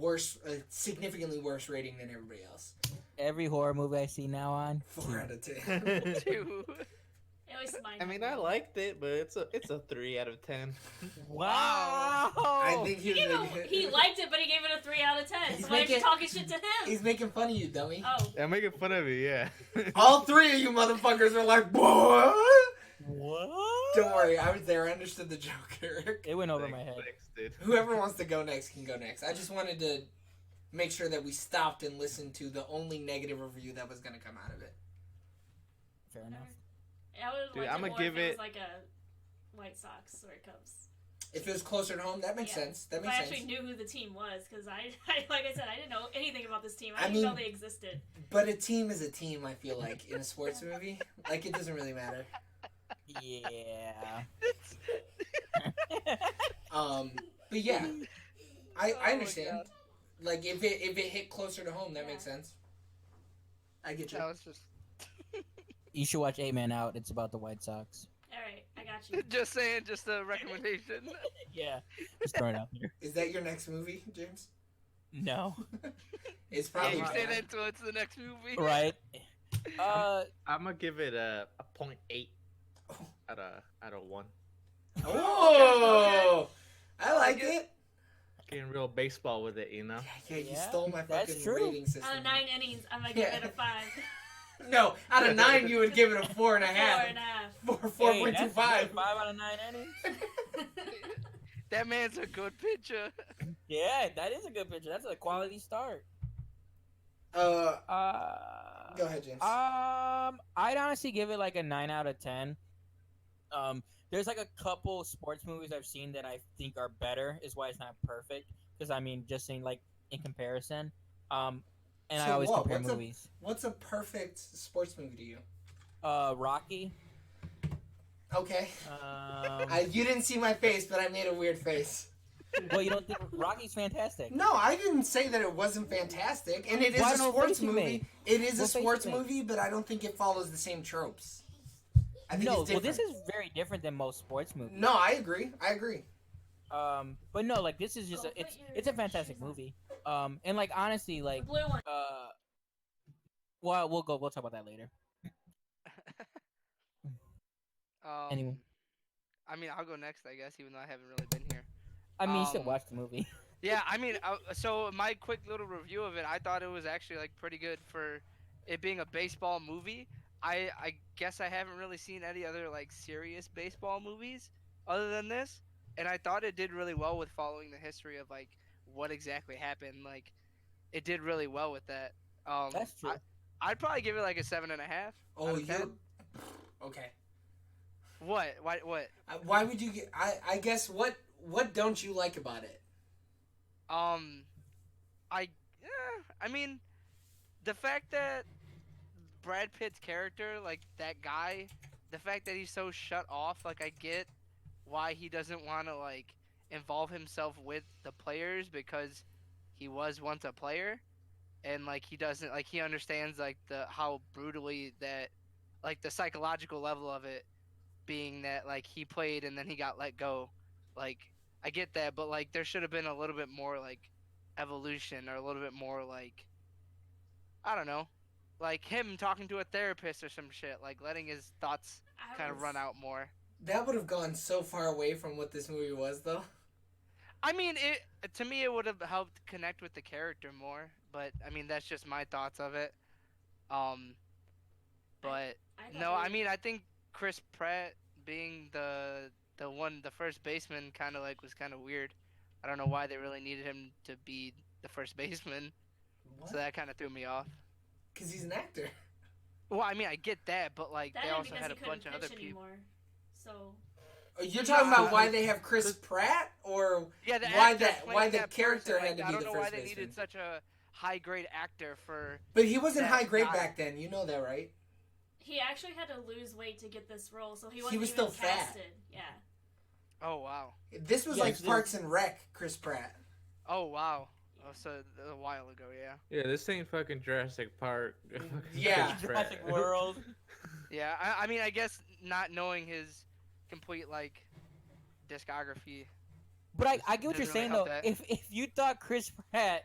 significantly worse rating than everybody else. Every horror movie I see now on. 4 out of 10. Two. At least mine. I mean, I liked it, but it's a 3 out of 10. Wow. I think He, gave it, he liked it, but he gave it a 3 out of 10. He's So why are you making- talking shit to him? He's making fun of you, dummy. Oh. I'm making fun of you, yeah. All 3 of you motherfuckers are like, what? What? Don't worry, I was there. I understood the joke, Eric. It went over my head. Thanks, dude. Whoever wants to go next can go next. I just wanted to make sure that we stopped and listened to the only negative review that was going to come out of it. Fair enough. I would Dude, like I'ma it more give if it it- was like a White Sox or Cubs. If it was closer to home, that makes Yeah. sense. That If makes I sense. actually knew who the team was, because I, like I said, I didn't know anything about this team. I I didn't know mean- they existed. But a team is a team, I feel like, in a sports movie. Like, it doesn't really matter. Yeah. But yeah, I Oh my understand. God. Like, if it hit closer to home, that makes sense. I get you. That was just You should watch 8 Man Out. It's about the White Sox. Alright, I got you. just saying, just a recommendation. Yeah. Just throw it out there. Is that your next movie, James? No. It's I'll probably keep saying bad. that until it's the next movie. Right. I'm gonna give it a 0.8 Oh. out of 1. Oh, I like like it. it. Getting real baseball with it, you know. Yeah, you Yeah, stole my that's fucking true. rating system. Out of 9 innings, I'm gonna give Yeah. it a 5. No, out of 9, you would give it a 4.5. 4.5. 4.25. 5 out of 9 innings. That man's a good pitcher. Yeah, that is a good picture. That's a quality start. Go Uh, ahead, James. I'd honestly give it like a 9 out of 10. There's like a couple sports movies I've seen that I think are better, is why it's not perfect. Because I mean, just seeing like in comparison. And I So always what? compare What's a- movies. What's a perfect sports movie to you? Rocky. Okay. Um, You didn't see my face, but I made a weird face. well, you don't think Rocky's fantastic? No, I didn't say that it wasn't fantastic, and it is Well, I a don't know what sports face you movie. made. It is a What face you sports made? movie, but I don't think it follows the same tropes. I think No, it's well, different. this is very different than most sports movies. No, I agree. But no, like this is just Go it's put your it's a fantastic shoes on. movie. And like honestly, The like blue one. well, we'll talk about that later. Anyway, I mean, I'll go next, I guess, even though I haven't really been here. I mean, you should Um, watch the movie. yeah, I mean, so my quick little review of it, I thought it was actually like pretty good for it being a baseball movie. I guess I haven't really seen any other like serious baseball movies other than this, and I thought it did really well with following the history of like what exactly happened. Like it did really well with that. That's I true. I'd probably give it like a 7.5 Oh, out of you're 10. okay. What? Why? What? Why would you get? I guess what don't you like about it? Um, I mean, the fact that Brad Pitt's character, like that guy, the fact that he's so shut off, like I get why he doesn't want to like involve himself with the players because he was once a player and like he doesn't like he understands like the how brutally that like the psychological level of it being that like he played and then he got let go. Like I get that, but like there should have been a little bit more like evolution or a little bit more like I don't know, like him talking to a therapist or some shit, like letting his thoughts I kind of run was. out more. That would have gone so far away from what this movie was, though. I mean, it to me it would have helped connect with the character more, but I mean that's just my thoughts of it. Um, but I thought no, I they. mean I think Chris Pratt being the first baseman kind of like was kind of weird. I don't know why they really needed him to be the first baseman, so What? that kind of threw me off. Because he's an actor. Well, I mean I get that, but like That they and also because had he a couldn't bunch of other pitch people. anymore. So. You're talking about Nah, why they have Chris Pratt, or yeah, the why actor that playing why the that character person, had to like, I be don't the know why first they baseman? needed such a high grade actor for But he wasn't that high grade guy. back then. You know that, right? He actually had to lose weight to get this role, so he He wasn't was even still fat. casted. Yeah. Oh wow. This was Yeah, like this- Parks and Rec, Chris Pratt. Oh wow. Oh, so a while ago, yeah. Yeah, this ain't fucking Jurassic Park. Yeah. Jurassic World. Yeah, I mean, I guess not knowing his complete like discography But I get what you're doesn't really saying help though. that. If you thought Chris Pratt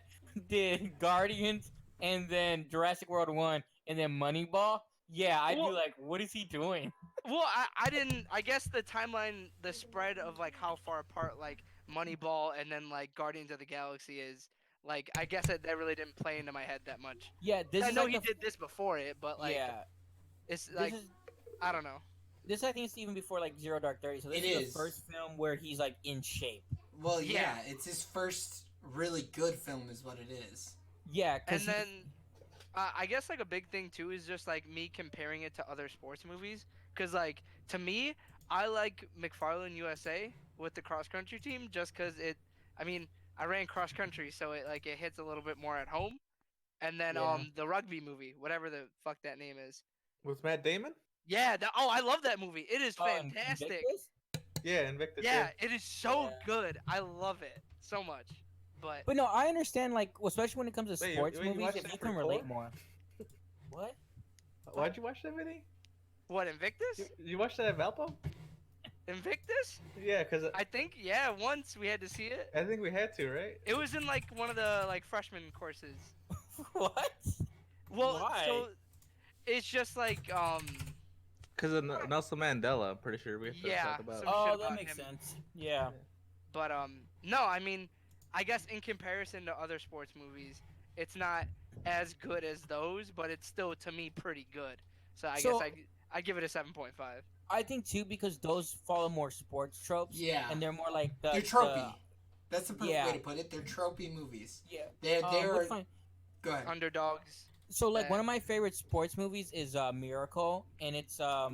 did Guardians and then Jurassic World 1 and then Moneyball, yeah, I'd be Well, like, what is he doing? well, I didn't. I guess the timeline, the spread of like how far apart like Moneyball and then like Guardians of the Galaxy is. Like, I guess that really didn't play into my head that much. Yeah, this I is know like he the did this before it, but like, yeah. it's This like is I don't know. this I think it's even before like Zero Dark 30. So this It is is. the first film where he's like in shape. Well, Yeah. yeah, it's his first really good film, is what it is. Yeah, And because then I guess like a big thing too is just like me comparing it to other sports movies. Cause like to me, I like McFarlane USA with the cross country team just cause it. I mean, I ran cross country, so it hits a little bit more at home. And then Yeah. the rugby movie, whatever the fuck that name is. With Matt Damon? Yeah, I love that movie. It is fantastic. Invictus? Yeah, Invictus. Yeah, it is so Yeah. good. I love it so much. But But no, I understand like especially when it comes to Wait, sports wait, you movies, watched if that you for can relate Thor? more. What? Why'd you watch that, Vinny? what, Invictus? You watched that at Valpo? Invictus? Yeah, because I think yeah, once we had to see it. I think we had to, right? It was in like one of the like freshman courses. What? Well, Why? so it's just like Because of Nelson Mandela, I'm pretty sure we have to Yeah, talk about. some Oh, shit that about makes him. sense. Yeah. But no, I mean, I guess in comparison to other sports movies, it's not as good as those, but it's still to me pretty good. So I So- guess I give it a 7.5. I think too because those follow more sports tropes. Yeah. And they're more like the They're tropey. That's the perfect yeah. way to put it. They're tropey movies. Yeah. They're What's fine? go ahead. Underdogs. So like one Yeah. of my favorite sports movies is Miracle, and it's about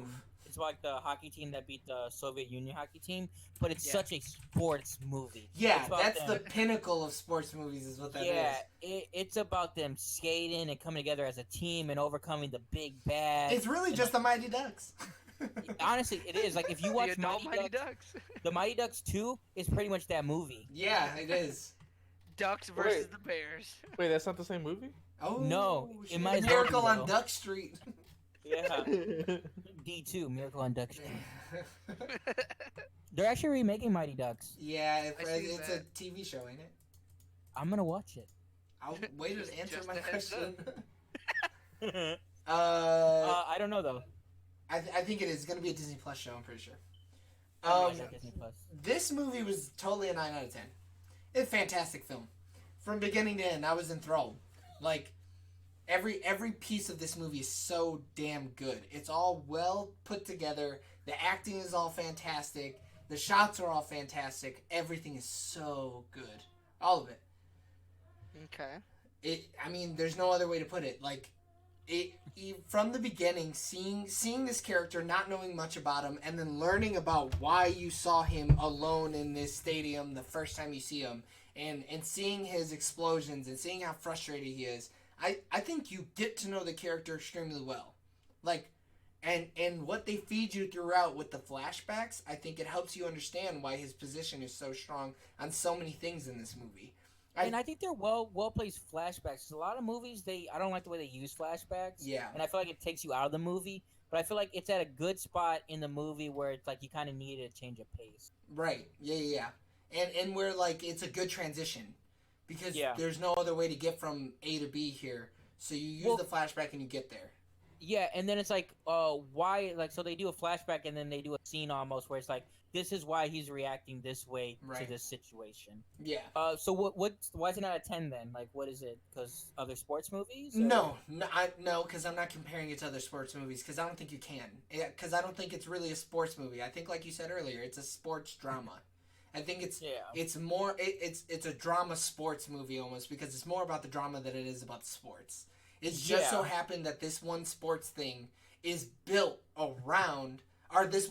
like the hockey team that beat the Soviet Union hockey team, but it's Yeah. such a sports movie. Yeah, It's about that's them- the pinnacle of sports movies, is what that is. yeah, it's about them skating and coming together as a team and overcoming the big bad. It's really and, just the Mighty Ducks. honestly, it is. Like if you watch The adult Mighty Ducks, Ducks. the Mighty Ducks 2 is pretty much that movie. Yeah, it is. Ducks versus Wait. the Bears. Wait, that's not the same movie? Oh No, it shit. might as well be, Miracle on though. Duck Street. Yeah, D2, Miracle on Duck Street. They're actually remaking Mighty Ducks. yeah, I seen it's that. a TV show, ain't it? I'm gonna watch it. I'll wait to answer Just my a heads question. I don't know though. I think it is going to be a Disney Plus show. I'm pretty sure. I like Disney Plus. This movie was totally a 9 out of 10. It's a fantastic film. From beginning to end, I was enthralled. Like, every piece of this movie is so damn good. It's all well put together. The acting is all fantastic. The shots are all fantastic. Everything is so good. All of it. Okay. I mean, there's no other way to put it. Like, from the beginning, seeing this character, not knowing much about him, and then learning about why you saw him alone in this stadium the first time you see him, and seeing his explosions and seeing how frustrated he is, I think you get to know the character extremely well. Like, and what they feed you throughout with the flashbacks, I think it helps you understand why his position is so strong on so many things in this movie. And I think they're well placed flashbacks. A lot of movies, I don't like the way they use flashbacks. Yeah. And I feel like it takes you out of the movie. But I feel like it's at a good spot in the movie where it's like you kind of needed a change of pace. Right. Yeah. And where, like, it's a good transition. Because Yeah. there's no other way to get from A to B here. So you use the flashback and you get there. Yeah, and then it's like, why? Like, so they do a flashback and then they do a scene almost where it's like, this is why he's reacting this way to this situation. Yeah. So why is it not a 10 then? Like, what is it? Because other sports movies? Or? No, because I'm not comparing it to other sports movies, because I don't think you can. Because I don't think it's really a sports movie. I think, like you said earlier, it's a sports drama. I think it's more it's a drama sports movie almost, because it's more about the drama than it is about the sports. It's just so happened that this one sports thing is built around, or this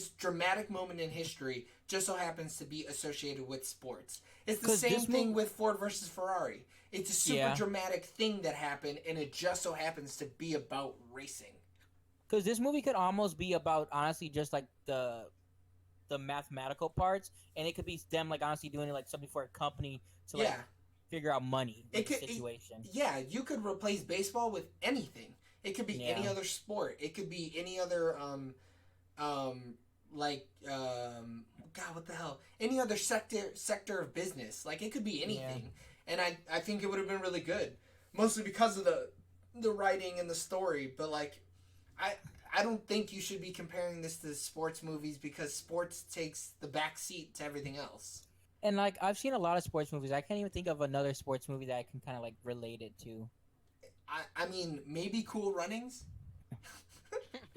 dramatic moment in history just so happens to be associated with sports. It's the same thing with Ford versus Ferrari. It's a super dramatic thing that happened, and it just so happens to be about racing. Because this movie could almost be about, honestly, just like the mathematical parts, and it could be them, like, honestly doing it like something for a company to like figure out money situation. You could replace baseball with anything. It could be any other sport. It could be any other God, what the hell? Any other sector of business. Like, it could be anything. And I think it would have been really good. Mostly because of the writing and the story. But, like, I don't think you should be comparing this to sports movies, because sports takes the back seat to everything else. And, like, I've seen a lot of sports movies. I can't even think of another sports movie that I can kind of, like, relate it to. I mean, maybe Cool Runnings?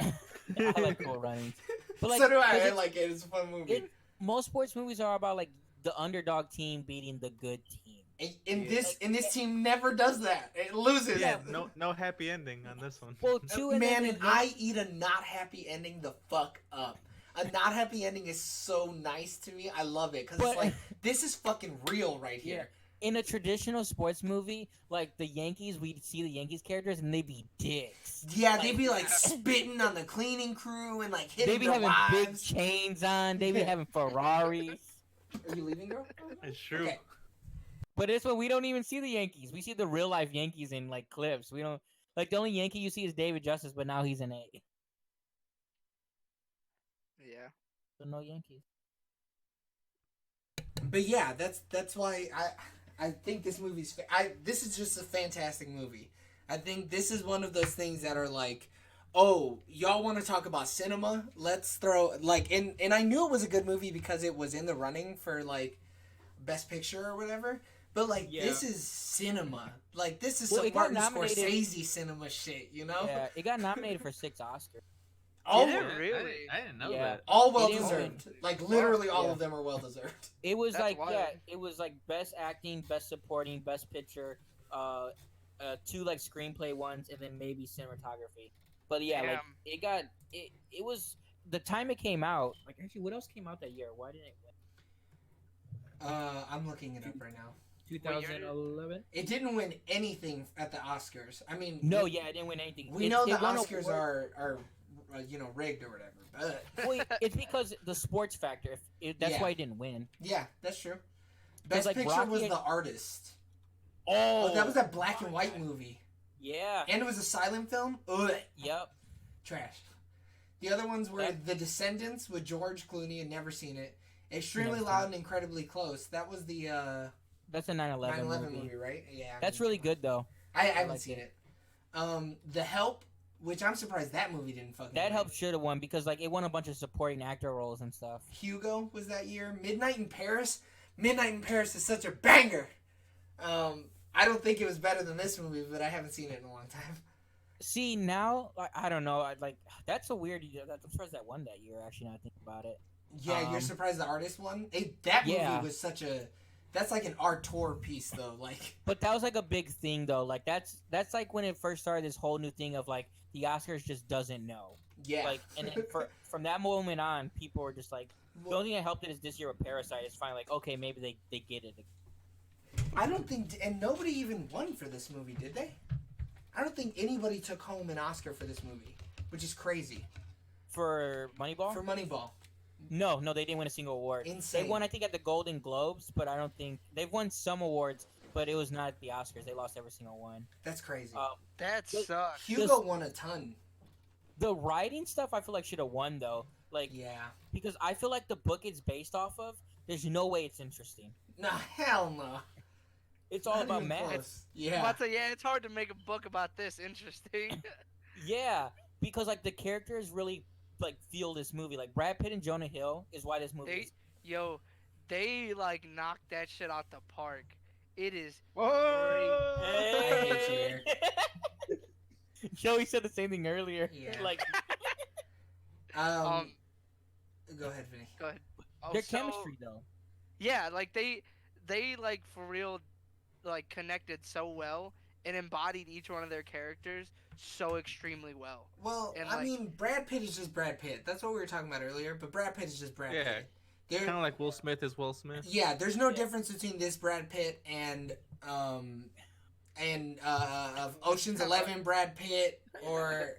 I like Cool Runnings. But, like, so do I. I like it. It's a fun movie. Most sports movies are about, like, the underdog team beating the good team. And this team never does that. It loses. Yeah, no happy ending on this one. Well, I eat a not happy ending the fuck up. A not happy ending is so nice to me. I love it, because it's like, this is fucking real right here. In a traditional sports movie, like the Yankees, we'd see the Yankees characters and they'd be dicks. Yeah, they'd be like spitting on the cleaning crew and like hitting their wives. They'd be having big chains on. They'd be having Ferraris. Are you leaving, girl? It's true. Okay. But this one, we don't even see the Yankees. We see the real life Yankees in like clips. We don't, like, the only Yankee you see is David Justice, but now he's an A. Yeah. So no Yankees. But yeah, that's why I think this movie's this is just a fantastic movie. I think this is one of those things that are like, oh, y'all want to talk about cinema? Let's throw, like, and I knew it was a good movie because it was in the running for, like, Best Picture or whatever. But, like, this is cinema. Like, this is some Martin Scorsese cinema shit, you know? Yeah, it got nominated for 6 Oscars. All Did it really? I didn't know that. All well deserved. Like, literally all of them are well deserved. It was That's like wild. it was like best acting, best supporting, best picture, 2 like screenplay ones, and then maybe cinematography. But yeah, like it was the time it came out. Like, actually, what else came out that year? Why didn't it win? I'm looking it up right now. 2011. It didn't win anything at the Oscars. I mean, No, it didn't win anything. We know the Oscars are rigged or whatever. But well, it's because the sports factor. That's why it didn't win. Yeah, that's true. Best like Picture Rocky was The Artist. Oh, that was that black and white movie. Yeah. And it was a silent film. Ugh. Yep. Trash. The other ones were The Descendants with George Clooney. Had never seen it. Extremely Loud and Incredibly Close. That was the That's a 9/11 9/11 movie. movie, right? Yeah. That's really good though. I haven't liked seen it. it. The Help, which I'm surprised that movie didn't fucking That win. help should have won because like it won a bunch of supporting actor roles and stuff. Hugo was that year. Midnight in Paris. Midnight in Paris is such a banger. I don't think it was better than this movie, but I haven't seen it in a long time. See now, like, I don't know. Like that's a weird. I'm surprised that won that year. Actually, now I think about it. Yeah, you're surprised the artist won? That movie Yeah. was such a... That's like an art tour piece, though. Like, But that was like a big thing though. Like that's like when it first started this whole new thing of like the Oscars just doesn't know. yeah. Like and then from that moment on, people were just like the only thing that helped it is this year with Parasite. It's finally like okay, maybe they get it. I don't think... And nobody even won for this movie, did they? I don't think anybody took home an Oscar for this movie, which is crazy. For Moneyball? For Moneyball. No, they didn't win a single award. Insane. They won, I think, at the Golden Globes, but I don't think they've won some awards, but it was not at the Oscars. They lost every single one. That's crazy. That Just- sucks. Hugo won a ton. The writing stuff, I feel like should have won though, like Yeah. because I feel like the book it's based off of. There's no way it's interesting. Nah, hell no. It's all Not about even math. close. I'm Yeah. about to say, yeah, it's hard to make a book about this interesting. Yeah, because like the characters really like feel this movie. Like Brad Pitt and Jonah Hill is why this movie. They like knocked that shit out the park. It is Whoa! I hate you, Eric. Joey said the same thing earlier. Yeah. Like Go ahead, Vinny. go ahead. Oh, their so- chemistry though. Yeah, like they like for real like connected so well and embodied each one of their characters so extremely well. Well, And, I like- mean, Brad Pitt is just Brad Pitt. That's what we were talking about earlier, but Brad Pitt is just Brad Yeah. Pitt. There, Kind of like Will Smith is Will Smith. yeah, there's no Yeah. difference between this Brad Pitt and of Ocean's 11 Brad Pitt or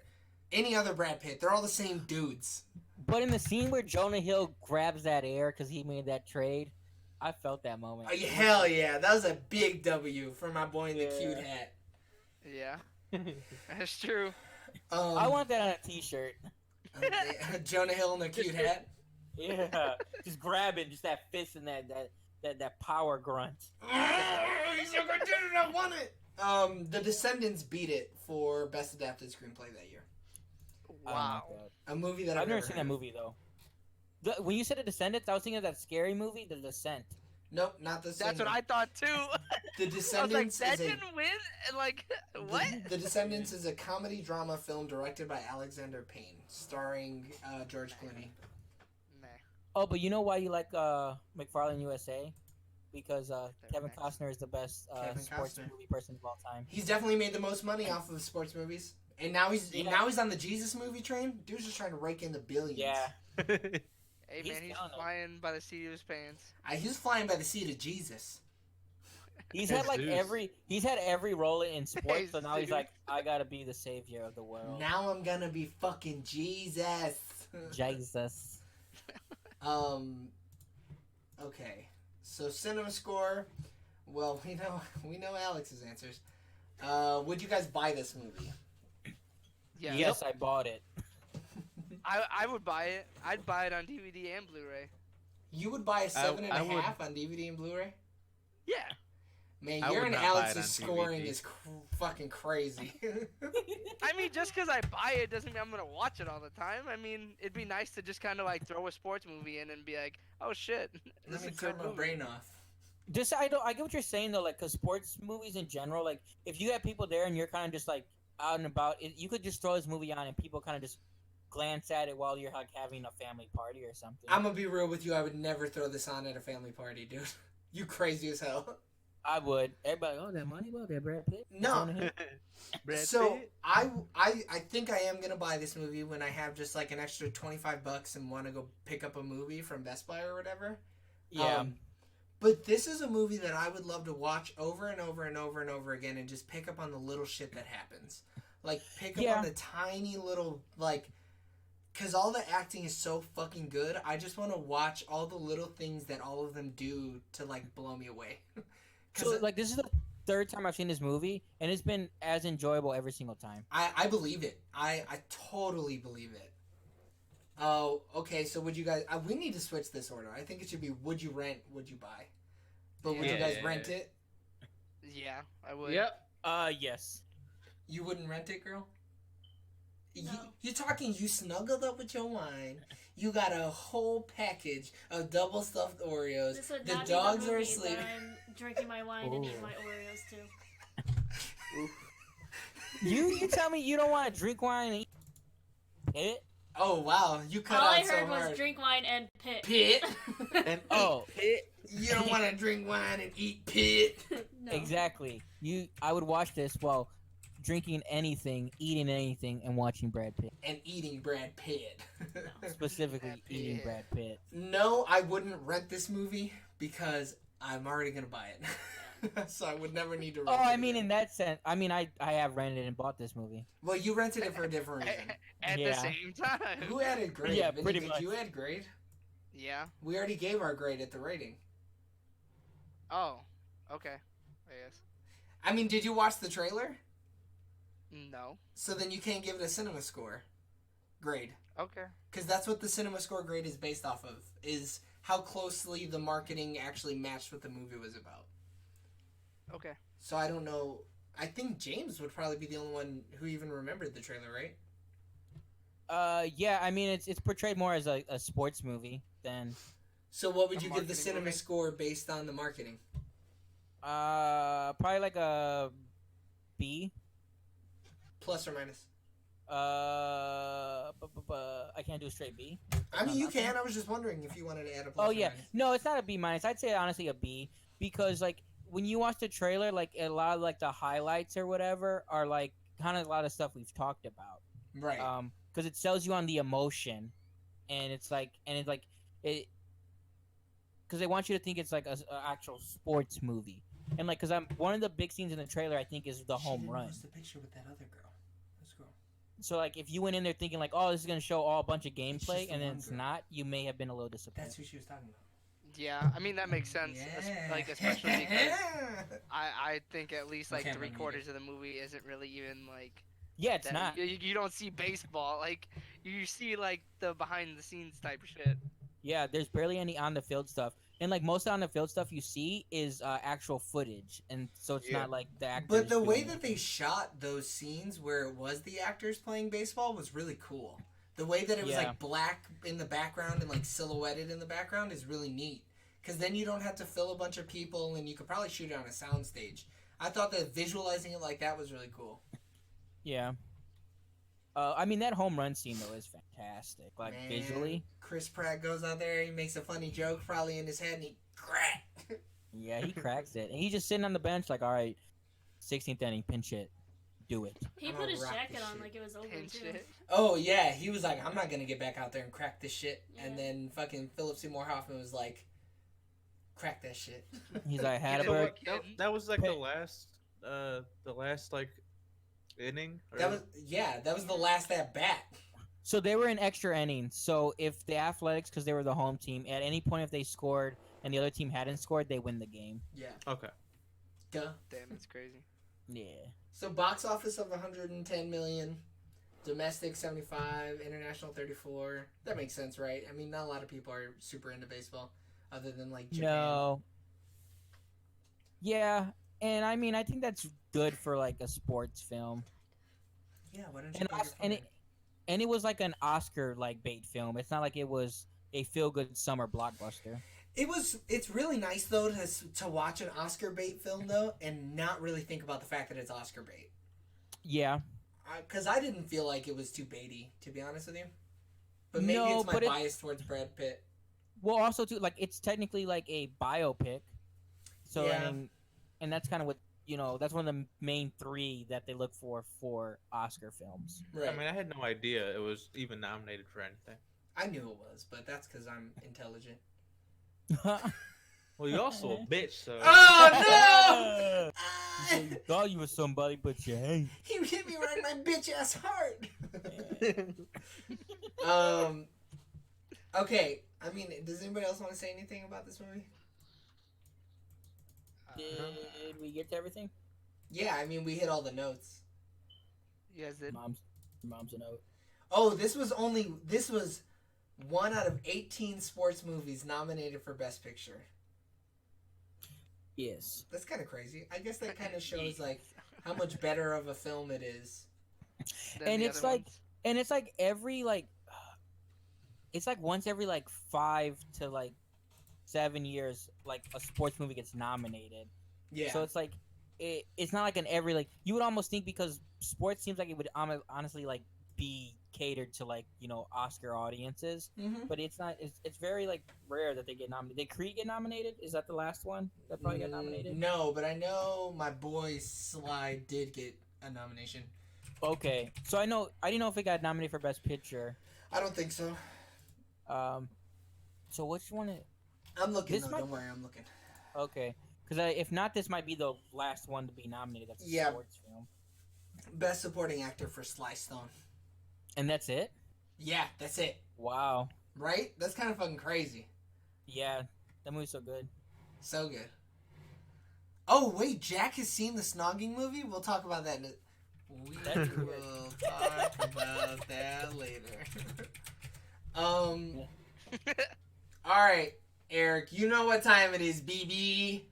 any other Brad Pitt. They're all the same dudes. But in the scene where Jonah Hill grabs that air because he made that trade, I felt that moment. Hell yeah, that was a big W for my boy in the Yeah. cute hat. Yeah, that's true. I want that on a T-shirt. Jonah Hill in the cute hat. Yeah, just grabbing, just that fist and that power grunt. He's so good, dude, I want it. The Descendants beat it for best adapted screenplay that year. I Wow. don't like A movie that that. I've never heard seen that of. movie though. When you said The Descendants, I was thinking of that scary movie, The Descent. Nope, not the That's what I thought too. The I was like, Descendants that is a didn't win. And like, what? The Descendants is a comedy drama film directed by Alexander Payne, starring George Clooney. Nah. Oh, but you know why you like McFarlane USA? Because Kevin nice. Costner is the best Kevin sports Costner. movie person of all time. He's definitely made the most money off of sports movies, and now he's on the Jesus movie train. Dude's just trying to rake in the billions. Yeah. Hey He's man, he's killing 'em. flying by the seat of his pants. He's flying by the seat of Jesus. He's had like Zeus. he's had every role in sports, so now he's Zeus. like, I gotta be the savior of the world. Now I'm gonna be fucking Jesus. Jesus. Okay. So cinema score. Well, we know Alex's answers. Would you guys buy this movie? Yeah. Yes, I bought it. I would buy it. I'd buy it on DVD and Blu-ray. You would buy a 7.5 I would- on DVD and Blu-ray? Yeah. Man, I your would and not buy it Alex's on scoring DVD. is fucking crazy. I mean, just because I buy it doesn't mean I'm gonna watch it all the time. I mean, it'd be nice to just kind of like throw a sports movie in and be like, oh shit, this Let is me a turn good my movie. brain off. Just I get what you're saying though, like, cause sports movies in general, like, if you have people there and you're kind of just like out and about, you could just throw this movie on and people kind of just glance at it while you're like having a family party or something. I'm gonna be real with you. I would never throw this on at a family party, dude. You crazy as hell. I would. Everybody, oh, that Moneyball, that Brad Pitt. No. Jonah Hill. Brad So Pitt? I think I am gonna buy this movie when I have just like an extra $25 and want to go pick up a movie from Best Buy or whatever. Yeah. But this is a movie that I would love to watch over and over and over and over again and just pick up on the little shit that happens. Like, pick up Yeah. on the tiny little, like, because all the acting is so fucking good. I just want to watch all the little things that all of them do to, like, blow me away. So like this is the third time I've seen this movie, and it's been as enjoyable every single time. I believe it. I totally believe it. Oh, okay. So would you guys? We need to switch this order. I think it should be: would you rent? Would you buy? But would you Yeah. guys rent it? Yeah, I would. Yep. Yes. You wouldn't rent it, girl? No. You're talking you snuggled up with your wine. You got a whole package of double stuffed Oreos. This would The not dogs be the are movie asleep. that I'm drinking my wine and eating my Oreos too. You tell me you don't want to drink wine and eat it? Oh wow, you cut All out I so heard hard. was drink wine and pit. Pit. And Oh, You don't want to drink wine and eat pit. No. exactly. I would watch this while drinking anything, eating anything, and watching Brad Pitt. And eating Brad Pitt. Specifically, Brad eating Pitt. Brad Pitt. No, I wouldn't rent this movie because I'm already gonna buy it. So I would never need to rent Oh, it I mean, again. in that sense, I mean, I have rented and bought this movie. Well, you rented it for a different reason. At the Yeah. same time. Who added grade? Yeah, Vinny, pretty did much. you add grade? Yeah. We already gave our grade at the rating. Oh. Okay. I guess. I mean, did you watch the trailer? No. So then you can't give it a cinema score grade. Okay. Because that's what the cinema score grade is based off of, is how closely the marketing actually matched what the movie was about. Okay. So I don't know. I think James would probably be the only one who even remembered the trailer, right? Yeah, I mean, it's portrayed more as a sports movie than, So what would A you give the marketing cinema movie? score based on the marketing? probably like a B. Plus or minus? I can't do a straight B. I mean, you Nothing. can. I was just wondering if you wanted to add a plus Oh or yeah, minus. no, it's not a B minus. I'd say honestly a B because like when you watch the trailer, like a lot of like the highlights or whatever are like kind of a lot of stuff we've talked about. Right. Because it sells you on the emotion, and it's like it because they want you to think it's like a actual sports movie, and like because I'm one of the big scenes in the trailer I think is the She home didn't run. post the picture with that other girl. Let's go. So like if you went in there thinking like oh this is gonna show all a bunch of It's just gameplay the and then one it's girl. not, you may have been a little disappointed. That's who she was talking about. Yeah. I mean that makes sense. Like especially because I think at least like Camera 3/4 of the movie isn't really even like Yeah, it's that. not. You don't see baseball. Like you see like the behind the scenes type of shit. Yeah, there's barely any on the field stuff, and like most on the field stuff you see is actual footage, and so it's Yeah. not like the actors. But the way doing that it. they shot those scenes where it was the actors playing baseball was really cool. The way that it was Yeah. like black in the background and like silhouetted in the background is really neat. Because then you don't have to fill a bunch of people and you could probably shoot it on a soundstage. I thought that visualizing it like that was really cool. Yeah. I mean that home run scene though is fantastic, like Man, visually. Chris Pratt goes out there, he makes a funny joke probably in his head and he crack. Yeah, he cracks it, and he's just sitting on the bench like, all right, 16th inning, pinch hit, do it. He I'm put gonna his rock jacket this on shit. like it was over And too. shit. Oh yeah, he was like, I'm not gonna get back out there and crack this shit. And Yeah. then fucking Philip Seymour Hoffman was like, crack that shit. He's like You know Hatterberg. what? That was like Hey. the last like inning. Or... That was the last at bat. So they were in extra innings. So if the Athletics, because they were the home team, at any point if they scored and the other team hadn't scored, they win the game. Yeah. Okay. Duh. Damn, it's crazy. Yeah. So box office of 110 million, domestic 75, international 34. That makes sense, right? I mean, not a lot of people are super into baseball, other than like Japan. No. Yeah, and I mean I think that's good for like a sports film. Yeah. Why don't you? And plug your also, and it was like an Oscar like bait film. It's not like it was a feel good summer blockbuster. It's really nice though to watch an Oscar bait film though, and not really think about the fact that it's Oscar bait. Yeah. Because I didn't feel like it was too baity, to be honest with you. But maybe No, it's my but it- bias towards Brad Pitt. Well, also too, like it's technically like a biopic. So Yeah. and that's kind of what that's one of the main three that they look for Oscar films. Right. I mean, I had no idea it was even nominated for anything. I knew it was, but that's because I'm intelligent. Well, you also a bitch, so. Oh no! Ah! You thought you were somebody, but you ain't. He hit me right in my bitch ass heart. Yeah. Okay. I mean, does anybody else want to say anything about this movie? Did we get to everything? Yeah, I mean, we hit all the notes. You guys did. Mom's a note. Oh, this was 1 out of 18 sports movies nominated for Best Picture. Yes. That's kind of crazy. I guess that kind of shows like how much better of a film it is. than And the it's other like, ones. and it's like every like, it's like once every like 5 to like 7 years, like a sports movie gets nominated. Yeah. So it's like, it's not like an every like you would almost think because sports seems like it would honestly like be catered to like Oscar audiences, Mm-hmm. but it's not. It's very like rare that they get nominated. Did Creed get nominated? Is that the last one that probably got nominated? No, but I know my boy Sly did get a nomination. Okay, so I didn't know if it got nominated for Best Picture. I don't think so. So which one? I'm looking. This Though, might- don't worry, I'm looking. Okay, because if not, this might be the last one to be nominated. That's a Yeah. sports film, Best Supporting Actor for Sly Stone. and that's it. Yeah, that's it. Wow. Right? That's kind of fucking crazy. Yeah, that movie's so good. So good. Oh wait, Jack has seen the Snogging movie. We'll talk about that. We That's will talk about that later. All right, Eric. You know what time it is, BB.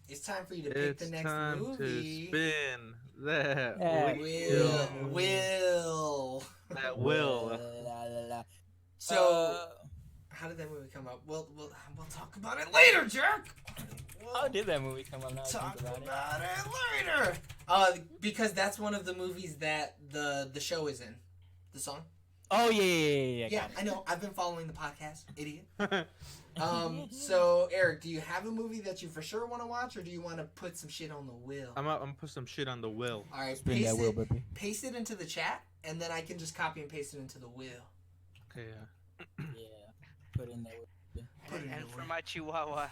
It's time for you to pick It's the next time movie. to spin that Yeah. Will. That will. La, la, la. So, how did that movie come up? We'll talk about it later, Jerk. How did that movie come up? Now that I Talk think about it later. Because that's one of the movies that the show is in. The song. Oh yeah. Yeah, got it. I know. I've been following the podcast, idiot. So Eric, do you have a movie that you for sure want to watch, or do you want to put some shit on the wheel? I'm gonna put some shit on the will. All right, Spin that wheel, baby. paste it into the chat, and then I can just copy and paste it into the wheel. Okay, Yeah. Put in there. Put it in And the for wheel. my chihuahua,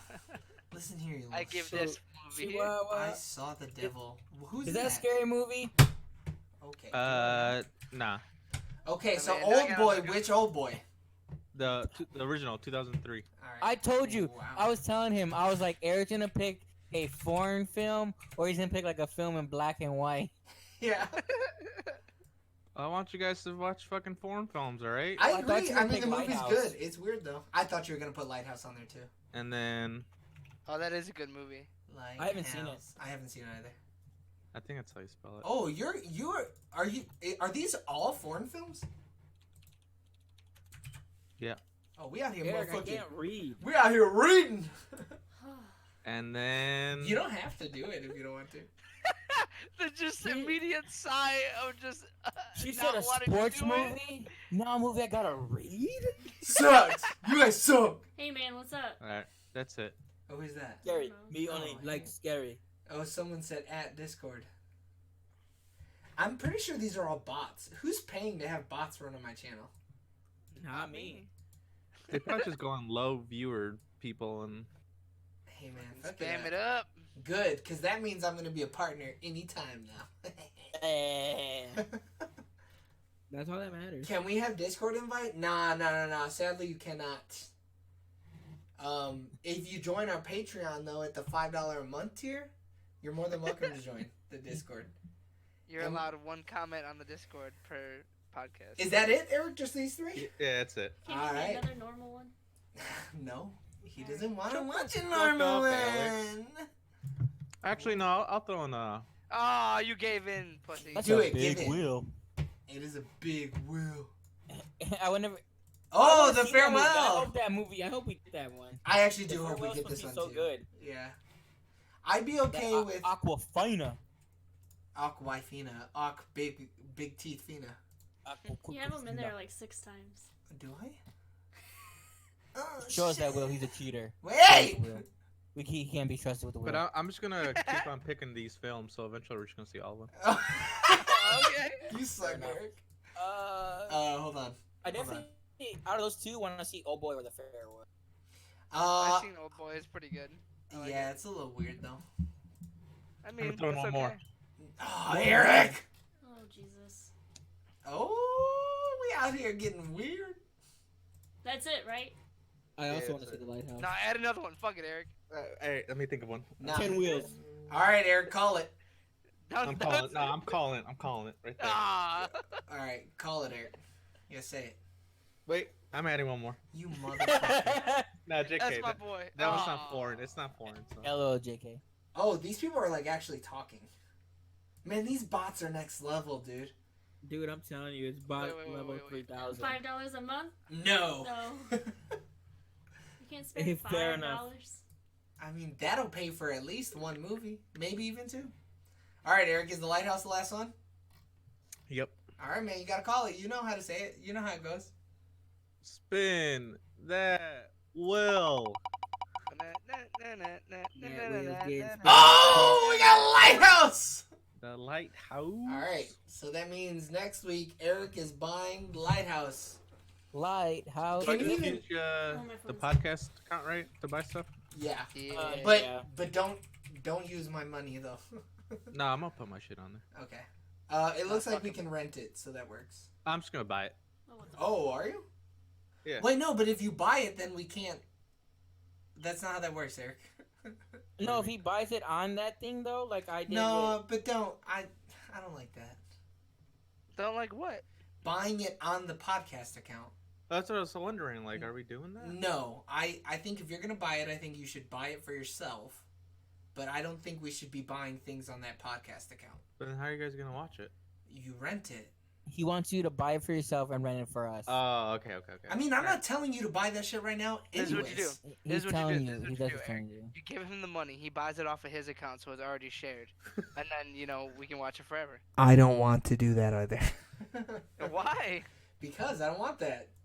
Listen here, you I little give shit. this movie. Chihuahua. I saw the devil. Who's Is that? that a scary movie? Okay. nah. Okay, so I mean, I old gotta boy. look up- Which old boy? The original 2003. All right. I told you. Wow. I was telling him. I was like, Eric's gonna pick a foreign film, or he's gonna pick like a film in black and white. Yeah. I want you guys to watch fucking foreign films, all right? I I thought agree. you I would mean, pick the movie's Lighthouse. good. It's weird though. I thought you were gonna put Lighthouse on there too. And then Oh, that is a good movie. Lighthouse. I haven't seen it. I haven't seen it either. I think that's how you spell it. Oh, are these all foreign films? Yeah. Oh, we out here, Eric, I motherfucking. can't read. We out here reading. And then You don't have to do it if you don't want to. The just She- immediate sigh of just. She not said a wanting to sports do it. movie. No, a movie I gotta read. Sucks. You guys suck. Hey man, what's up? all right, that's it. Oh, who's that? Scary. No. Me Oh, only hey. like scary. Oh, someone said at Discord. I'm pretty sure these are all bots. Who's paying to have bots run on my channel? Not me. They probably just go on low viewer people and Hey man, fuck Spam it it up. up. Good, because that means I'm gonna be a partner anytime now. Eh. That's all that matters. Can we have Discord invite? Nah. Sadly, you cannot. If you join our Patreon though at the $5 a month tier, you're more than welcome to join the Discord. You're Um, allowed one comment on the Discord per podcast. Is that it, Eric? Just these three? yeah, that's it. Can you Alright. get another normal one? No, he doesn't want to Shut watch the a fuck normal up, Alex. one. Actually, no, I'll throw in a. Oh, you gave in, pussy. That's Do a it, big give it. wheel. It is a big will. I would never. Oh, I wanna the see that movie. I farewell. hope that movie. I hope we get that one. I actually The do hope we Farewell's get supposed this to one be so too. good. Yeah, I'd be okay That with Aquafina. Aquafina, big teeth Fina. You have him in there like 6 times. Do I? Oh, Show us that shit. Will. He's a cheater. Wait! Will. He can't be trusted with the will. But I'm just gonna keep on picking these films, so eventually we're just gonna see all of them. Okay. You suck, enough. Eric. I Hold on. Hold on. definitely out of those two want to see Old Boy or the Farewell. I've seen Old Boy. It's pretty good. I like yeah, it. it's a little weird though. I mean, throw in it's one okay. more. Oh, Eric! Oh Jesus. Oh, we out here getting weird. That's it, right? I Yeah, also want to it's see the Lighthouse. Nah, add another one. Fuck it, Eric. Hey, let me think of one. Nah. 10 wheels. All right, Eric, call it. I'm calling it. No, I'm calling it. I'm calling it right there. Ah. All right, call it, Eric. Yeah, say it. Wait, I'm adding one more. You motherfucker. No, JK. That's my boy. That one's Aw. not foreign. It's not foreign. So. Hello, JK. Oh, these people are like actually talking. Man, these bots are next level, dude. Dude, I'm telling you, it's bot Wait, level wait. 3000. $5 a month? No. No. You can't spend Fair $5. enough. I mean, that'll pay for at least one movie, maybe even two. All right, Eric, is the lighthouse the last one? Yep. All right, man, you gotta call it. You know how to say it. You know how it goes. Spin that wheel. Oh, we got a lighthouse. The lighthouse. All right, so that means next week Eric is buying the lighthouse. Lighthouse. Can Can you you even- use Oh, my the phone's- podcast account right to buy stuff? Yeah, Yeah. but Yeah. but don't use my money though. No, I'm gonna put my shit on there. Okay. It looks like we fucking- can rent it, so that works. I'm just gonna buy it. Oh, what the Oh, are you? Yeah. Wait, no, but if you buy it, then we can't. That's not how that works, Eric. No, if he buys it on that thing though, like I did. No, but don't. I don't like that. Don't like what? Buying it on the podcast account. That's what I was wondering. Like, are we doing that? No, I think if you're gonna buy it, I think you should buy it for yourself. But I don't think we should be buying things on that podcast account. Then how are you guys gonna watch it? You rent it. He wants you to buy it for yourself and rent it for us. Oh, okay. I mean, I'm not telling you to buy that shit right now. This is what you do. anyways. He's Here's what you telling do, you. this is He what does you it do, telling you. You give him the money. He buys it off of his account, so it's already shared, and then we can watch it forever. I don't want to do that either. Why? Because I don't want that.